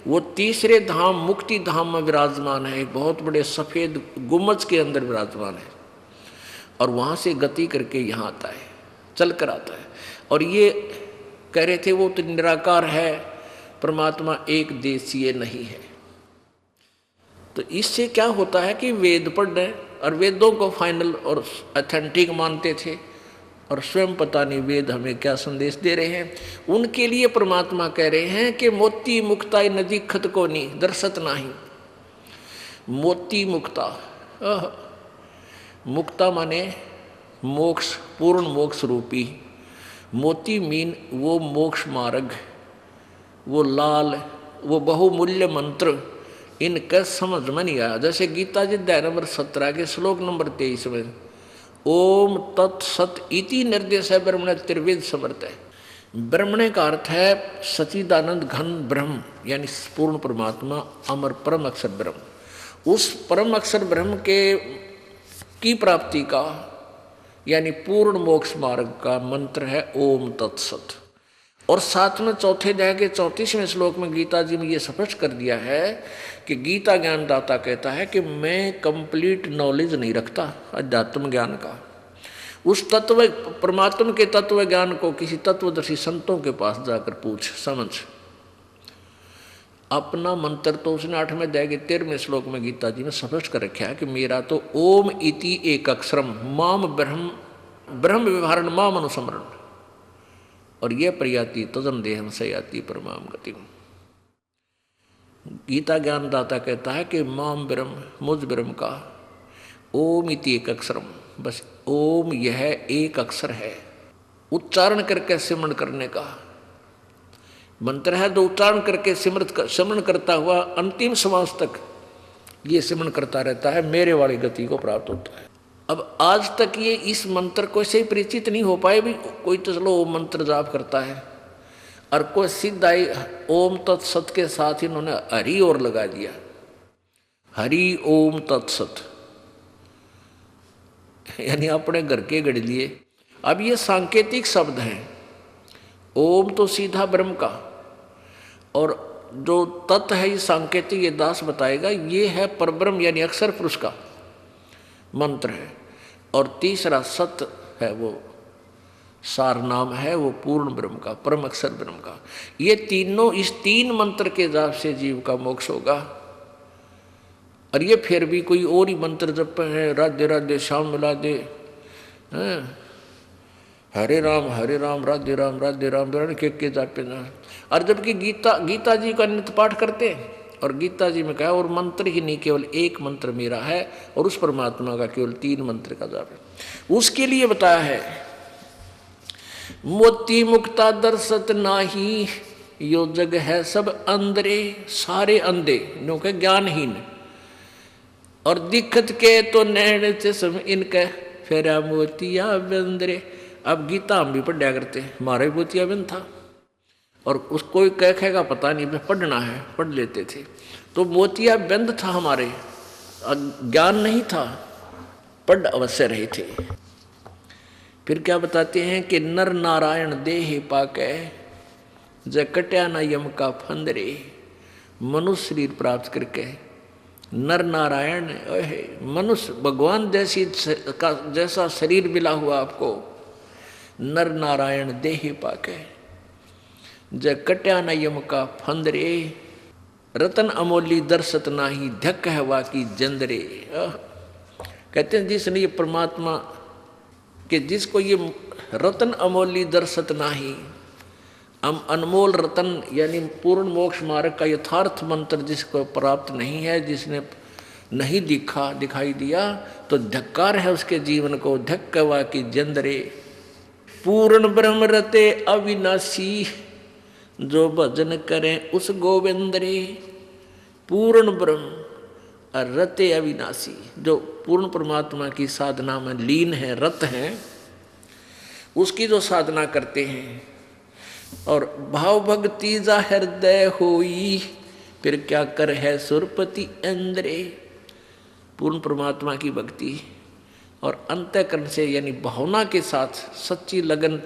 वो तीसरे धाम मुक्ति धाम में विराजमान है, एक बहुत बड़े सफेद गुम्बज के अंदर विराजमान है, और वहां से गति करके यहाँ आता है, चल कर आता है। और ये कह रहे थे वो तो निराकार है, परमात्मा एक देशीय नहीं है। तो इससे क्या होता है कि वेद पढ़ रहे और वेदों को फाइनल और ऑथेंटिक मानते थे, और स्वयं पता नहीं वेद हमें क्या संदेश दे रहे हैं। उनके लिए परमात्मा कह रहे हैं कि मोती मुक्ता नदी खत को नहीं दर्शत नाही। मोती मुक्ता, मुक्ता माने मोक्ष, पूर्ण मोक्ष रूपी। मोती मीन वो मोक्ष मार्ग, वो लाल, वो बहुमूल्य मंत्र, इनका समझ में नहीं आया। जैसे गीता जी अध्याय नंबर 17 के श्लोक नंबर 23 में ओम तत्सत इति निर्देश है ब्रह्मण त्रिवेद समर्थ है। ब्रह्मणे का अर्थ है सच्चिदानंद घन ब्रह्म, यानी पूर्ण परमात्मा, अमर परम अक्षर ब्रह्म। उस परम अक्षर ब्रह्म की प्राप्ति का यानी पूर्ण मोक्ष मार्ग का मंत्र है ओम तत्सत। और साथ में चौथे अध्याय के 34वें श्लोक में गीता जी ने ये स्पष्ट कर दिया है कि गीता ज्ञानदाता कहता है कि मैं कंप्लीट नॉलेज नहीं रखता अध्यात्म ज्ञान का। उस तत्व परमात्मा के तत्व ज्ञान को किसी तत्वदर्शी संतों के पास जाकर पूछ समझ। अपना मंत्र तो उसने 8वें अध्याय के 13वें श्लोक में गीता जी ने स्पष्ट कर रखा है कि मेरा तो ओम इति एक अक्षरम माम ब्रह्म व्यवहारण माम अनुसमरण, और यह प्रयाति तजम देहम से याति परमाम गति। गीता ज्ञानदाता कहता है कि माम ब्रह्म, मुझ ब्रह्म का ओम इति एक अक्षरम, बस ओम यह एक अक्षर है। उच्चारण करके सिमरण करने का मंत्र है, जो उच्चारण करके सिमरण करता हुआ अंतिम श्वास तक ये सिमरण करता रहता है, मेरे वाली गति को प्राप्त होता है। अब आज तक ये इस मंत्र को से परिचित नहीं हो पाए भी। कोई तो चलो ओम मंत्र जाप करता है, और कोई सीधा ही ओम तत्सत के साथ इन्होंने हरि और लगा दिया, हरि ओम तत्सत, यानी अपने घर के गढ़ लिए। अब ये सांकेतिक शब्द हैं। ओम तो सीधा ब्रह्म का, और जो तत् है ये सांकेतिक, ये दास बताएगा, ये है परब्रह्म यानी अक्षर पुरुष का मंत्र है। और तीसरा सत्य है, वो सार नाम है, वो पूर्ण ब्रह्म का, परम अक्षर ब्रह्म का। ये तीनों, इस 3 मंत्र के जाप से जीव का मोक्ष होगा। और ये फिर भी कोई और ही मंत्र जप है, राधे राधे श्याम मिला दे, हरे राम राधे राम के जापे ना। और जबकि गीता जी का नित्य पाठ करते हैं, और गीता जी में कहा और मंत्र ही नहीं, केवल एक मंत्र मेरा है, और उस परमात्मा का केवल 3 मंत्र का जाप है। उसके लिए बताया है मोती मुक्ता दर्शत नाही, यो जग है सब अंधरे, सारे अंधे नो के ज्ञानहीन, और दिखत के तो नैण चश्म इनके फेरा मोतिया बंदरे। अब गीता हम भी पढ़ा करते, हमारा भी मोतिया बंद था, और उसको कहेगा पता नहीं, पढ़ना है पढ़ लेते थे। तो मोतिया बंद था हमारे, ज्ञान नहीं था, पढ़ अवश्य रहे थे। फिर क्या बताते हैं कि नर नारायण देह पाके जय कट्या न यम का फंदरे। मनुष्य शरीर प्राप्त करके नर नारायण मनुष्य भगवान जैसा शरीर मिला हुआ आपको, नर नारायण देह पाके जय कट्या न यम का फंदरे। रतन अमोली दर्शत नाही, धक है वाकी जंदरे। कहते हैं जिसने ये परमात्मा कि जिसको ये रतन अमोली दर्शत नाही, अनमोल रतन यानी पूर्ण मोक्ष मार्ग का यथार्थ मंत्र जिसको प्राप्त नहीं है, जिसने नहीं दिखाई दिया, तो धक्कार है उसके जीवन को, धक्कवा की जंदरे। पूर्ण ब्रह्म रते अविनाशी, जो भजन करें उस गोविंद रे। पूर्ण ब्रह्म और रते अविनाशी, जो पूर्ण परमात्मा की साधना में लीन है, रत हैं, उसकी जो साधना करते हैं, और भाव भक्ति जा हृदय होई, फिर क्या कर है सुरपति इंद्रे। पूर्ण परमात्मा की भक्ति और अंतःकरण से यानी भावना के साथ, सच्ची लगन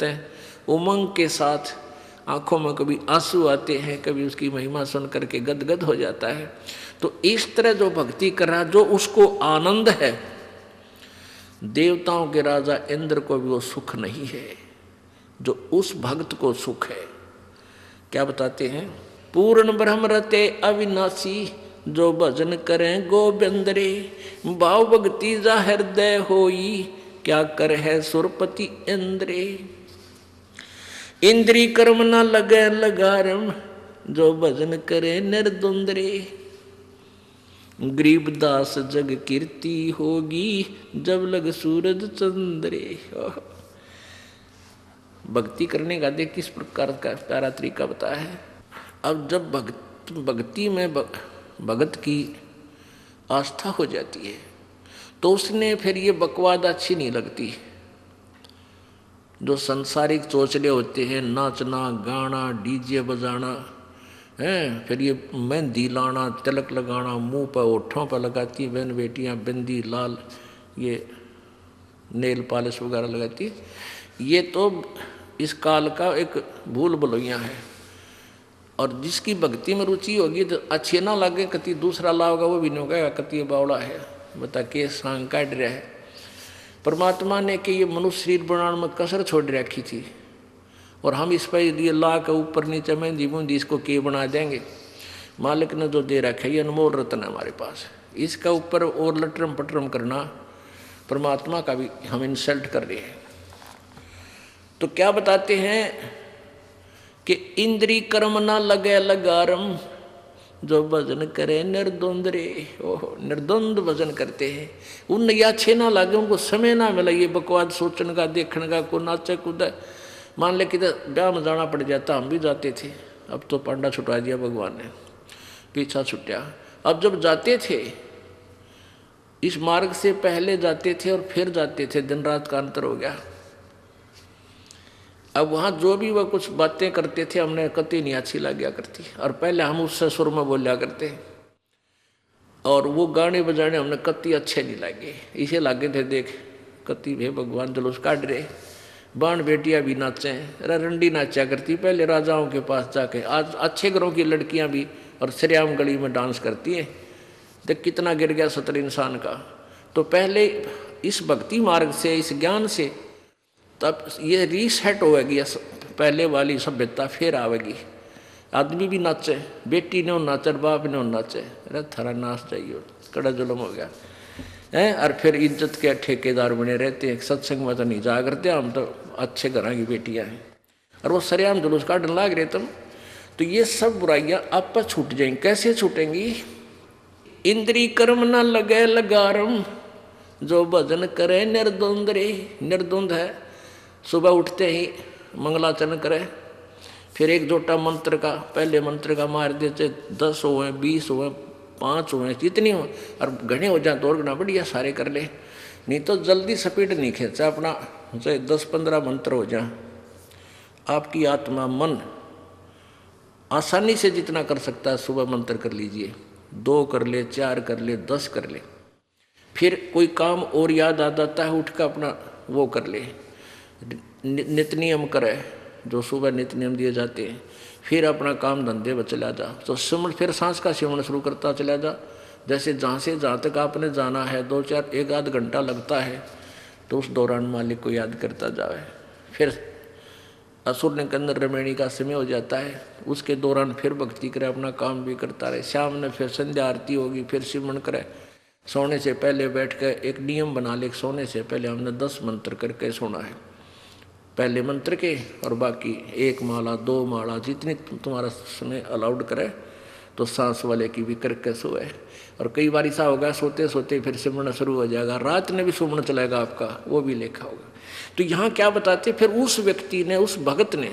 उमंग के साथ आंखों में कभी आंसू आते हैं, कभी उसकी महिमा सुन करके गदगद हो जाता है। तो इस तरह जो भक्ति कर रहा, जो उसको आनंद है, देवताओं के राजा इंद्र को भी वो सुख नहीं है जो उस भक्त को सुख है। क्या बताते हैं? पूर्ण ब्रह्म रते अविनाशी, जो भजन करें गोविंद रे, भाव भक्ति जा हृदय होई, क्या कर है सुरपति इंद्रे। इंद्री कर्म न लगे लगारम, जो भजन करे निर्द्वंद रे, गरीबदास जग कीर्ति होगी, जब लग सूरज चंद्रे। भक्ति करने का देख किस प्रकार का प्यारा तरीका बताया है। अब जब भक्ति में भगत की आस्था हो जाती है तो उसने फिर ये बकवाद अच्छी नहीं लगती। जो संसारिक चोचले होते हैं, नाचना गाना डीजे बजाना है, फिर ये मेहंदी लाना तिलक लगाना, मुंह पर होठों पर लगाती हैं बहन बेटियां, बिंदी लाल ये नेल पॉलिश वगैरह लगाती है, ये तो इस काल का एक भूल भुलैया है। और जिसकी भक्ति में रुचि होगी तो अच्छे ना लगे, कति दूसरा लाओगा वो भी नहीं होगा, कति बावड़ा है बता के सांग काट रहा है। परमात्मा ने कि ये मनुष्य शरीर बनाने में कसर छोड़ रखी थी और हम इस पर ये ला के ऊपर नीचे मेहंदी बूंदी इसको के बना देंगे। मालिक ने जो दे रखा है ये अनमोल रत्न है हमारे पास, इसका ऊपर और लटरम पटरम करना परमात्मा का भी हम इंसल्ट कर रहे हैं। तो क्या बताते हैं कि इंद्री कर्म ना लगे लगारम, जो भजन करे निर्द्वंद रे। ओहो, निर्द्वंद भजन करते हैं, उन अच्छे ना लगे, उनको समय ना मिला ये बकवाद सोचने का देखने का, को नाचे कूदा। मान ले कि ब्याह में जाना पड़ जाता, हम भी जाते थे, अब तो पांडा छुटवा दिया भगवान ने, पीछा छुट्या। अब जब जाते थे इस मार्ग से पहले जाते थे और फिर जाते थे, दिन रात का अंतर हो गया। अब वहाँ जो भी वह कुछ बातें करते थे हमने कति नहीं अच्छी लगा करती, और पहले हम उससे सुर में बोलिया करते, और वो गाने बजाने हमने कति अच्छे नहीं लगे। इसे लागे थे देख कति भे भगवान जुलूस काट रहे, बाण बेटियां भी नाचे, रंडी नाचा करती पहले राजाओं के पास जाके। आज अच्छे घरों की लड़कियां भी और श्रेयाम गली में डांस करती हैं। देख कितना गिर गया सतर इंसान का। तो पहले इस भक्ति मार्ग से, इस ज्ञान से तब ये रीसेट होगी, पहले वाली सभ्यता फिर आवेगी। आदमी भी नाचे, बेटी ने नाचे, बाप ने नाचे, अरे थारा नाच चाहिए, कड़ा जुलम हो गया है। और फिर इज्जत के ठेकेदार बने रहते हैं, सत्संग में तो नहीं जा करते, हम तो अच्छे घर की बेटियां हैं, और वो सरेआम जुलूस काटने लाग रहे तुम। तो ये सब बुराइयां आप पर छूट जाएंगी। कैसे छूटेंगी? इंद्री कर्म न लगे लगारम, जो भजन करे निर्द्वंद रे। निर्द्वंद है, सुबह उठते ही मंगलाचरण करे, फिर एक जोटा मंत्र का, पहले मंत्र का मार देते, 10 हो 20 हो 5 हो जितनी हो, और घने हो जाए तो और घना बढ़िया सारे कर ले। नहीं तो जल्दी स्पीड नहीं खींचा अपना, चाहे 10-15 मंत्र हो जाए। आपकी आत्मा मन आसानी से जितना कर सकता है सुबह मंत्र कर लीजिए, 2 कर ले, 4 कर ले, 10 कर ले। फिर कोई काम और याद आ जाता है, उठ कर अपना वो कर ले, नित नियम करे जो सुबह नित नियम दिए जाते हैं। फिर अपना काम धंधे में चला जा, तो सिमरण, फिर सांस का सिमरण शुरू करता चला जा। जैसे जहाँ से जहाँ तक आपने जाना है 2-4 1-आध घंटा लगता है, तो उस दौरान मालिक को याद करता जाए। फिर असुर के अंदर रमैणी का समय हो जाता है, उसके दौरान फिर भक्ति करे, अपना काम भी करता रहे। शाम में फिर संध्या आरती होगी, फिर सिमरण करे। सोने से पहले बैठ कर एक नियम बना ले, सोने से पहले हमने 10 मंत्र करके सोना है, पहले मंत्र के, और बाकी 1 माला 2 माला जितनी तुम्हारा समय अलाउड करे, तो सांस वाले की भी करके सोए। और कई बार ऐसा होगा सोते सोते फिर सिमरना शुरू हो जाएगा, रात में भी सुमरण चलेगा आपका, वो भी लेखा होगा। तो यहाँ क्या बताते, फिर उस व्यक्ति ने, उस भगत ने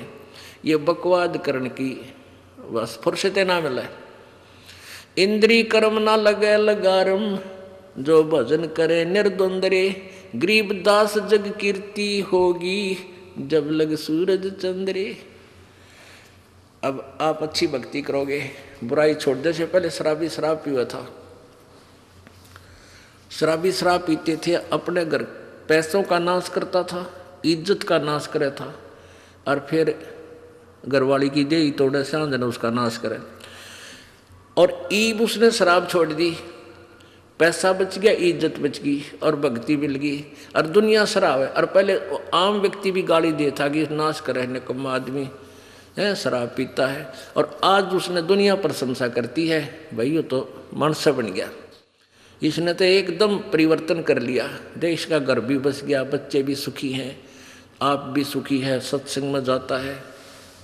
ये बकवाद करने की बस फुर्सतें ना मिला। इंद्री कर्म ना लगे लगारम, जो भजन करे निर्द्वंद रे। गरीबदास जग कीर्ति होगी, जब लग सूरज चंद्रे। अब आप अच्छी भक्ति करोगे, बुराई छोड़ने से पहले शराबी शराब पिया था, शराबी शराब पीते थे, अपने घर पैसों का नाश करता था, इज्जत का नाश करे था, और फिर घरवाली की दे तोड़े सांझ ने उसका नाश करे। और ईब उसने शराब छोड़ दी, पैसा बच गया, इज्जत बच गई और भक्ति मिल गई। और दुनिया शराब है। और पहले आम व्यक्ति भी गाली देता कि नाश करे निकम्मा आदमी है, शराब पीता है। और आज उसने दुनिया प्रशंसा करती है, भाई ये तो मनुष्य बन गया, इसने तो एकदम परिवर्तन कर लिया। देश का घर भी बस गया, बच्चे भी सुखी हैं, आप भी सुखी है, सत्संग में जाता है,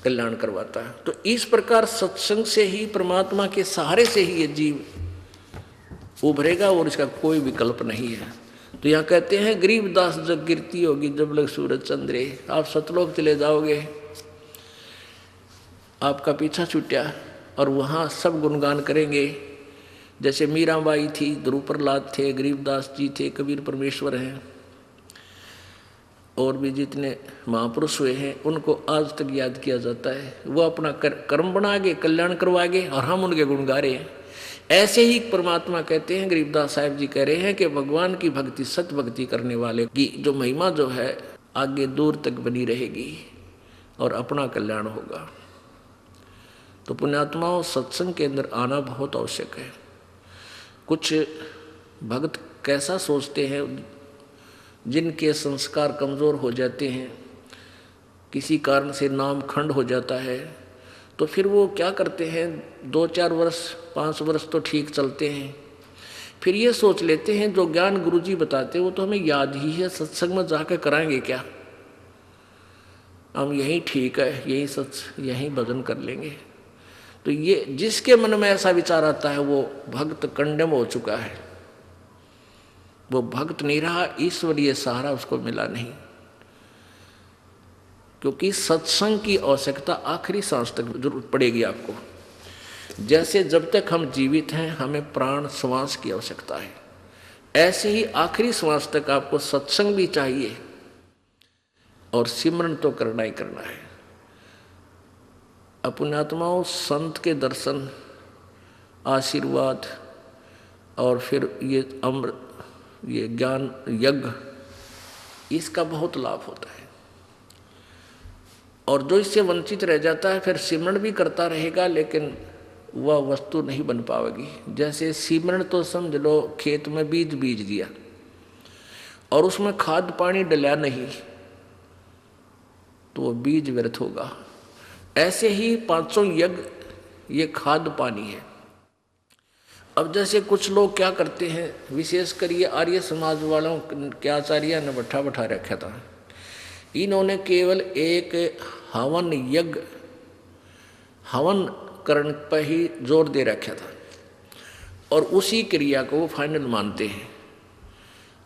कल्याण करवाता है। तो इस प्रकार सत्संग से ही, परमात्मा के सहारे से ही ये जीव उभरेगा और इसका कोई विकल्प नहीं है। तो यहाँ कहते हैं गरीबदास जग गिरती होगी जब लग सूरज चंद्रे। आप सतलोक चले जाओगे, आपका पीछा छूटा और वहाँ सब गुणगान करेंगे। जैसे मीराबाई थी, ध्रुव प्रहलाद थे, गरीबदास जी थे, कबीर परमेश्वर हैं, और भी जितने महापुरुष हुए हैं उनको आज तक याद किया जाता है। वो अपना कर्म बनागे, कल्याण करवागे और हम उनके गुण गा रहे हैं। ऐसे ही परमात्मा कहते हैं, गरीबदास साहब जी कह रहे हैं कि भगवान की भक्ति, सत्य भक्ति करने वाले की जो महिमा जो है आगे दूर तक बनी रहेगी और अपना कल्याण होगा। तो पुण्यात्माओं, सत्संग के अंदर आना बहुत आवश्यक है। कुछ भक्त कैसा सोचते हैं, जिनके संस्कार कमज़ोर हो जाते हैं, किसी कारण से नाम खंड हो जाता है, तो फिर वो क्या करते हैं, 2-4 वर्ष 5 वर्ष तो ठीक चलते हैं, फिर ये सोच लेते हैं जो ज्ञान गुरुजी बताते वो तो हमें याद ही है, सत्संग में जाकर कराएंगे क्या, हम यही ठीक है, यही यही भजन कर लेंगे। तो ये जिसके मन में ऐसा विचार आता है वो भक्त कंडम हो चुका है, वो भक्त नहीं रहा, ईश्वरीय सहारा उसको मिला नहीं। क्योंकि सत्संग की आवश्यकता आखिरी सांस तक जरूरत पड़ेगी आपको। जैसे जब तक हम जीवित हैं हमें प्राण श्वास की आवश्यकता है, ऐसे ही आखिरी श्वास तक आपको सत्संग भी चाहिए और सिमरन तो करना ही करना है। पुण्यात्माओं, संत के दर्शन, आशीर्वाद और फिर ये अमृत, ये ज्ञान यज्ञ, इसका बहुत लाभ होता है। और जो इससे वंचित रह जाता है फिर सिमरण भी करता रहेगा लेकिन वह वस्तु नहीं बन पाएगी। जैसे सिमरण तो समझ लो खेत में बीज बीज दिया और उसमें खाद पानी डला नहीं तो वह बीज व्यर्थ होगा। ऐसे ही 500 यज्ञ ये खाद पानी है। अब जैसे कुछ लोग क्या करते हैं, विशेषकर ये आर्य समाज वालों के आचार्य ने बैठा रखा था, इन्होंने केवल एक हवन यज्ञ, हवन करण पर ही जोर दे रखा था और उसी क्रिया को वो फाइनल मानते हैं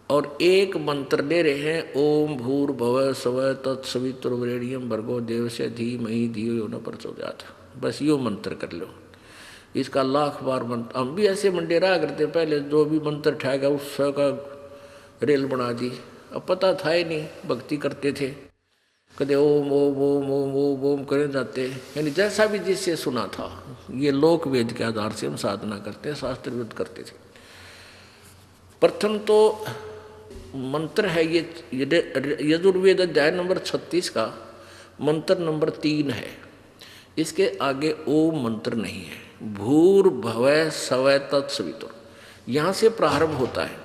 और एक मंत्र ले रहे हैं, ओम भूर्भुवः स्वः तत्सवितुर्वरेण्यं भर्गो देवस्य धीमहि धियो यो न प्रचोदयात्। बस यो मंत्र कर लो, इसका लाख बार मंत्र। हम भी ऐसे मंडेरा करते, पहले जो भी मंत्र उठाएगा उसका रेल बना दी। अब पता था ही नहीं, भक्ति करते थे, कदे ओम ओम ओम ओम ओम ओम करे जाते, यानी जैसा भी जिससे सुना था। ये लोक वेद के आधार से हम साधना करते हैं, शास्त्र वेद करते थे। प्रथम तो मंत्र है ये यजुर्वेद अध्याय नंबर 36 का मंत्र नंबर 3 है। इसके आगे ओम मंत्र नहीं है। भूर्भुवः स्वः तत्सवितुर् यहाँ से प्रारंभ होता है।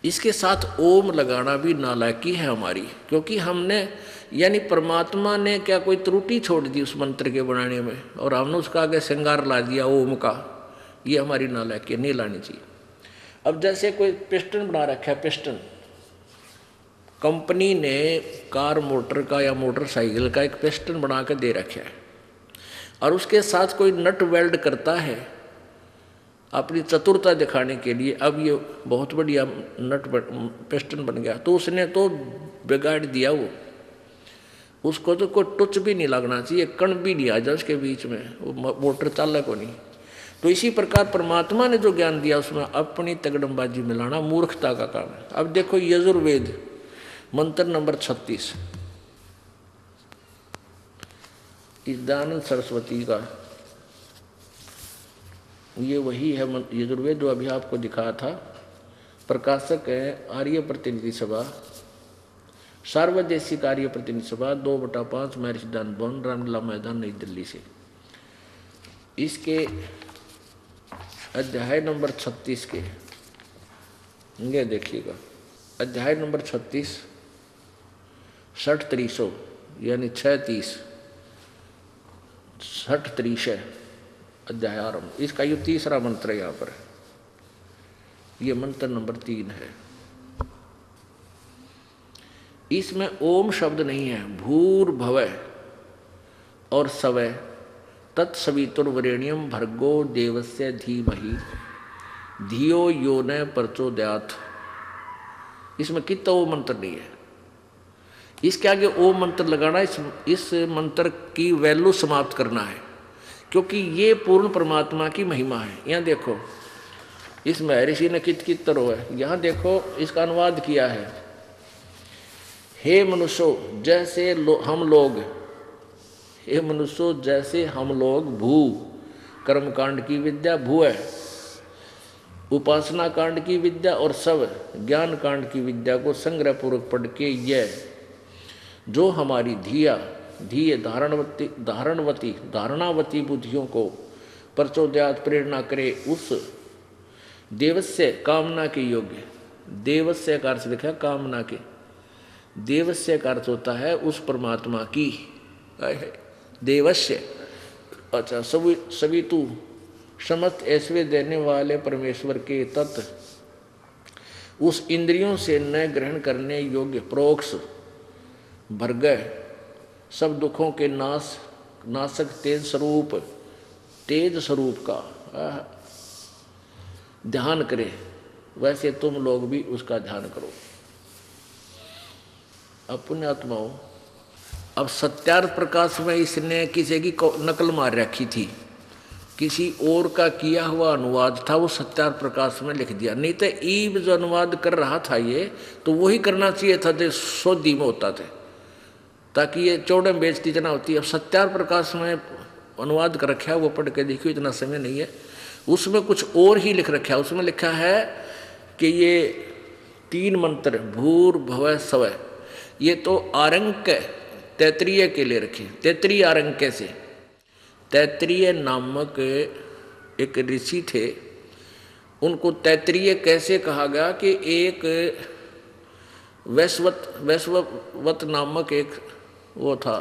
इसके साथ ओम लगाना भी नालायकी है हमारी, क्योंकि हमने यानी परमात्मा ने क्या कोई त्रुटि छोड़ दी उस मंत्र के बनाने में और हमने उसका आगे श्रृंगार ला दिया ओम का। ये हमारी नालायकी नहीं लानी चाहिए। अब जैसे कोई पिस्टन बना रखा है, पिस्टन कंपनी ने कार मोटर का या मोटरसाइकिल का एक पिस्टन बना कर दे रखा है और उसके साथ कोई नट वेल्ड करता है अपनी चतुरता दिखाने के लिए। अब ये बहुत बढ़िया नट पिस्टन बन गया, तो उसने तो बिगाड़ दिया वो, उसको तो कोई टच भी नहीं लगना चाहिए, कण भी नहीं आ जाए उसके बीच में, वो मोटर चालक हो नहीं। तो इसी प्रकार परमात्मा ने जो ज्ञान दिया उसमें अपनी तगड़मबाजी मिलाना मूर्खता का काम है। अब देखो यजुर्वेद मंत्र नंबर 36 दयानंद सरस्वती का, ये वही है यजुर्वेद जो अभी आपको दिखाया था। प्रकाशक है आर्य प्रतिनिधि सभा सार्वदेशी कार्य प्रतिनिधि सभा 2/5 महर्षि दान भवन रामलीला मैदान नई दिल्ली से। इसके अध्याय नंबर 36 के ये देखिएगा, अध्याय नंबर 36 60-300 यानी 6-30 60-300 अध्याय आरंभ। इसका ये तीसरा मंत्र यहाँ पर है, ये मंत्र नंबर 3 है। इसमें ओम शब्द नहीं है, भूर्भुवः और सवः तत्सवितुर्वरेण्यं भर्गो देवस्य धीमहि धियो यो न प्रचोदयात्। इसमें कितना ओम मंत्र नहीं है। इसके आगे ओम मंत्र लगाना इस मंत्र की वैल्यू समाप्त करना है, क्योंकि ये पूर्ण परमात्मा की महिमा है। यहाँ देखो, इस महर्षि ने कित तरो है, यहाँ देखो इसका अनुवाद किया है, हे मनुष्यों जैसे हम लोग, हे मनुष्यों जैसे हम लोग भू कर्मकांड की विद्या भू है, उपासना कांड की विद्या और सब ज्ञान कांड की विद्या को संग्रह पूर्वक पढ़ के यह जो हमारी धीय धारणावती बुद्धियों को प्रचोदयात प्रेरणा करे, उस देवस्य कामना के योग्य, देवस्य का अर्थ लिखा कामना के, देवस्य का अर्थ होता है उस परमात्मा की, देवस्य अच्छा सभी तू समस्त ऐश्वर्य देने वाले परमेश्वर के तत्व, उस इंद्रियों से न ग्रहण करने योग्य प्रोक्ष भर्गः सब दुखों के नाशक तेज स्वरूप का ध्यान करे, वैसे तुम लोग भी उसका ध्यान करो। अब पुण्यात्माओं, अब सत्यार्थ प्रकाश में इसने किसी की नकल मार रखी थी, किसी और का किया हुआ अनुवाद था, वो सत्यार्थ प्रकाश में लिख दिया। नहीं तो ईब जो अनुवाद कर रहा था ये, तो वही करना चाहिए था जो सोधी में होता था, ताकि ये चौड़े में बेइज्जती जना होती है। अब सत्यार्थ प्रकाश में अनुवाद कर रखा है, वो पढ़ के देखियो, इतना समय नहीं है। उसमें कुछ और ही लिख रखा है। उसमें लिखा है कि ये 3 मंत्र भूर्भुवः स्वः, ये तो आरंक तैत्रीय के लिए रखे, तैत्रीय आरंक से। तैत्रीय नामक एक ऋषि थे, उनको तैत्रीय कैसे कहा गया कि एक वैश्ववत नामक एक वो था,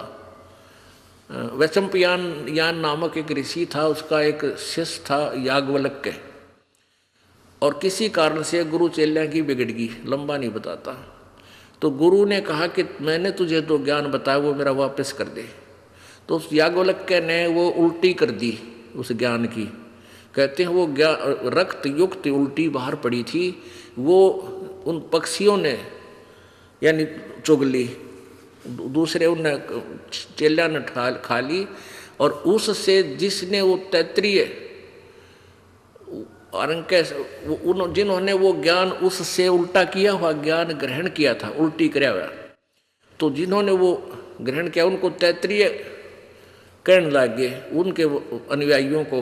वैशंपायन नामक एक ऋषि था, उसका एक शिष्य था याज्ञवल्क्य, और किसी कारण से गुरु चेल्या की बिगड़ गई, लंबा नहीं बताता। तो गुरु ने कहा कि मैंने तुझे जो ज्ञान बताया वो मेरा वापस कर दे। तो उस याज्ञवल्क्य ने वो उल्टी कर दी उस ज्ञान की। कहते हैं वो रक्त युक्त उल्टी बाहर पड़ी थी, वो उन पक्षियों ने यानी चुग ली, दूसरे उन चेल्या ने खा ली, और उससे जिसने वो तैत्रीय जिन्होंने वो ज्ञान उससे उल्टा किया हुआ ज्ञान ग्रहण किया था, उल्टी कराया हुआ, तो जिन्होंने वो ग्रहण किया उनको तैत्रीय कहने लगे, उनके अनुयायियों को।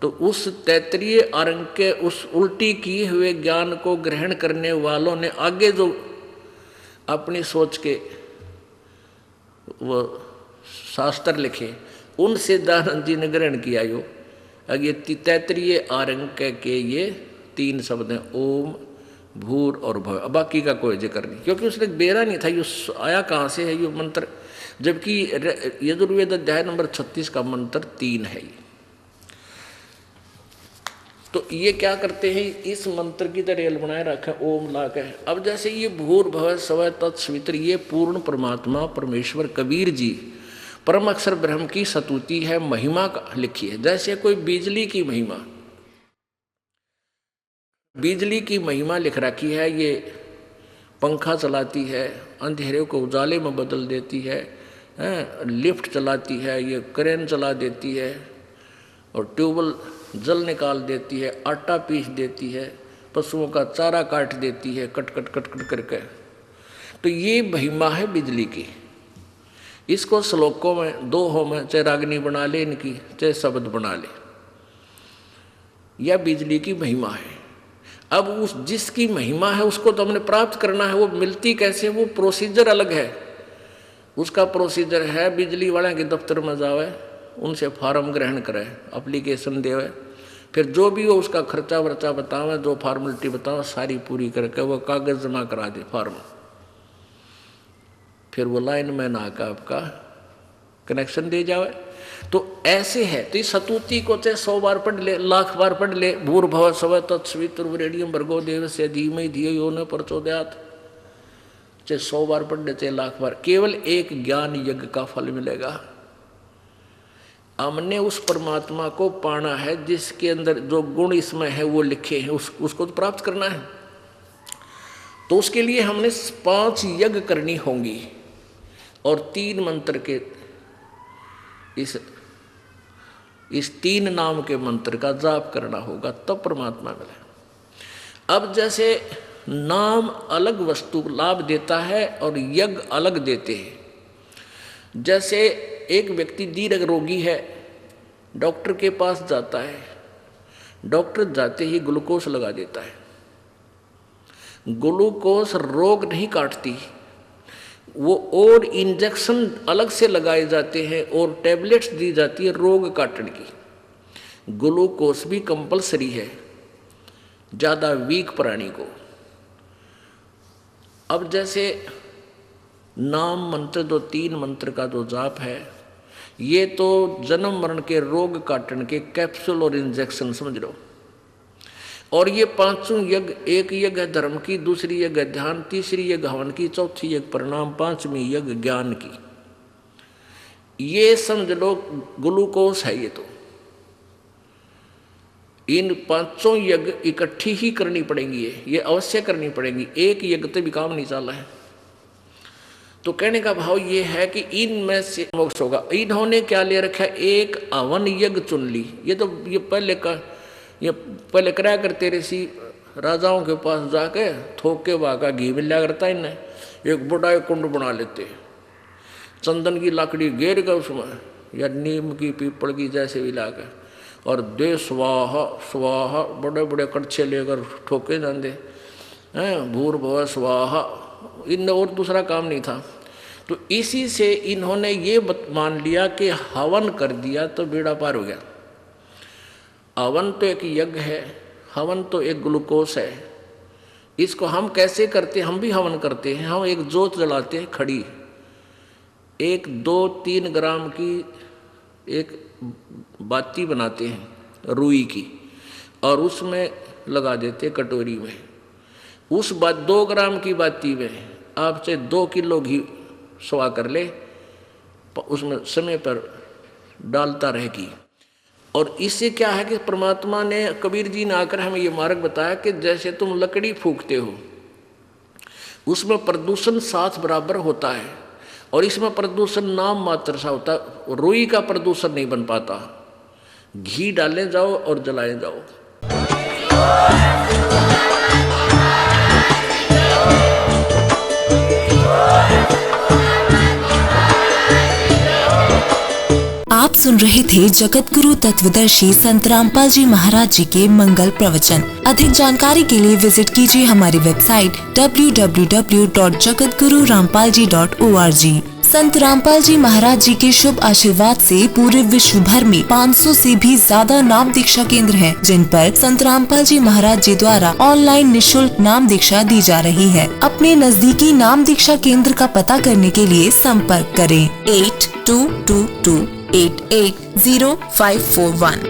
तो उस तैत्रीय आरंग के उस उल्टी किए हुए ज्ञान को ग्रहण करने वालों ने आगे जो अपनी सोच के वो शास्त्र लिखे, उनसे दयानंद जी ने ग्रहण किया। यो अब ये तैत्रीय आरंग के ये 3 शब्द हैं, ओम भूर और भव। बाकी का कोई जिक्र नहीं, क्योंकि उसने बेरा नहीं था ये आया कहाँ से है ये मंत्र, जबकि यजुर्वेद अध्याय नंबर 36 का मंत्र 3 है। तो ये क्या करते हैं, इस मंत्र की तरह रेल बनाए रखा ओम ला के। अब जैसे ये भूर्भुवः स्वः तत्सवितुर्, ये पूर्ण परमात्मा परमेश्वर कबीर जी परम अक्षर ब्रह्म की स्तुति है, महिमा लिखी है। जैसे कोई बिजली की महिमा, बिजली की महिमा लिख रखी है, ये पंखा चलाती है, अंधेरे को उजाले में बदल देती है, लिफ्ट चलाती है, ये क्रेन चला देती है, और ट्यूबवेल जल निकाल देती है, आटा पीस देती है, पशुओं का चारा काट देती है, कट कट कट कट करके। तो ये महिमा है बिजली की। इसको श्लोकों में 2 हो में चाहे रागनी बना ले इनकी, चाहे शब्द बना ले, यह बिजली की महिमा है। अब उस जिसकी महिमा है उसको तो हमने प्राप्त करना है। वो मिलती कैसे, वो प्रोसीजर अलग है। उसका प्रोसीजर है बिजली वाले के दफ्तर में जावे, उनसे फार्म ग्रहण करे, एप्लीकेशन देवे, फिर जो भी हो उसका खर्चा वर्चा बतावे, जो फॉर्मेलिटी बताओ सारी पूरी करके वो कागज जमा करा दे फॉर्म, फिर वो लाइन में आकर आपका कनेक्शन दे जावे। तो ऐसे है। तो इस सतुति को चाहे 100 बार पढ़ ले, लाख बार पढ़ ले, भूर्भुवः स्वः तत्सवितुर्वरेण्यं भर्गो देवस्य धीमहि धियो यो न प्रचोदयात्, चाहे 100 बार पढ़ ले चाहे लाख बार, केवल एक ज्ञान यज्ञ का फल मिलेगा। हमने उस परमात्मा को पाना है जिसके अंदर जो गुण इसमें है वो लिखे हैं, उसको तो प्राप्त करना है। तो उसके लिए हमने 5 यज्ञ करनी होंगी और 3 मंत्र के इस 3 नाम के मंत्र का जाप करना होगा, तब परमात्मा मिले। अब जैसे नाम अलग वस्तु लाभ देता है और यज्ञ अलग देते हैं। जैसे एक व्यक्ति दीर्घ रोगी है, डॉक्टर के पास जाता है, डॉक्टर जाते ही ग्लूकोज लगा देता है। ग्लूकोज रोग नहीं काटती, वो और इंजेक्शन अलग से लगाए जाते हैं और टैबलेट्स दी जाती है रोग काटने की। ग्लूकोज भी कंपलसरी है ज़्यादा वीक प्राणी को। अब जैसे नाम मंत्र, जो 3 मंत्र का जो जाप है, ये तो जन्म मरण के रोग काटने के कैप्सूल और इंजेक्शन समझ लो। और ये 5 यज्ञ, एक यज्ञ है धर्म की, दूसरी यज्ञ ध्यान, तीसरी यज्ञ हवन की, चौथी यज्ञ प्रणाम, 5वीं यज्ञ ज्ञान की। ये समझ लो ग्लूकोज है। ये तो इन 5 यज्ञ इकट्ठी ही करनी पड़ेंगी, ये अवश्य करनी पड़ेंगी, एक यज्ञ तो भी काम नहीं चला है। तो कहने का भाव ये है कि इनमें से मोक्ष होगा। इन्होंने क्या ले रखा है, एक हवन यज्ञ चुन ली। ये तो ये पहले कराया करते ऋषि राजाओं के पास जाके थोक के भागा घी मिला करता है इन्हें, एक बड़ा एक कुंड बना लेते, चंदन की लकड़ी घेर कर उसमें या नीम की पीपल की जैसे भी लाके, और दे स्वाहा स्वाहा बड़े बड़े कड़छे लेकर ठोके जाते हैं, भूर्भुवः स्वाहा। इन और दूसरा काम नहीं था। तो इसी से इन्होंने ये मान लिया कि हवन कर दिया तो बेड़ा पार हो गया। हवन तो एक यज्ञ है, हवन तो एक ग्लूकोज है। इसको हम कैसे करते हैं, हम भी हवन करते हैं। हम एक जोत जलाते हैं खड़ी, 1, 2, 3 ग्राम की एक बाती बनाते हैं रुई की, और उसमें लगा देते कटोरी में। उस 2 ग्राम की बाती में आपसे 2 किलो घी सवा कर ले, उसमें समय पर डालता रहेगी। और इससे क्या है कि परमात्मा ने, कबीर जी ने आकर हमें ये मार्ग बताया कि जैसे तुम लकड़ी फूंकते हो, उसमें प्रदूषण 7 बराबर होता है, और इसमें प्रदूषण नाम मात्र सा होता है। रुई का प्रदूषण नहीं बन पाता। घी डाले जाओ और जलाए जाओ। आप सुन रहे थे जगत गुरु तत्वदर्शी संत रामपाल जी महाराज जी के मंगल प्रवचन। अधिक जानकारी के लिए विजिट कीजिए हमारी वेबसाइट www.jagatgururampalji.org। संत रामपाल जी महाराज जी के शुभ आशीर्वाद से पूरे विश्व भर में 500 से भी ज्यादा नाम दीक्षा केंद्र हैं, जिन पर संत रामपाल जी महाराज जी द्वारा ऑनलाइन निःशुल्क नाम दीक्षा दी जा रही है। अपने नजदीकी नाम दीक्षा केंद्र का पता करने के लिए संपर्क करें 8222880541।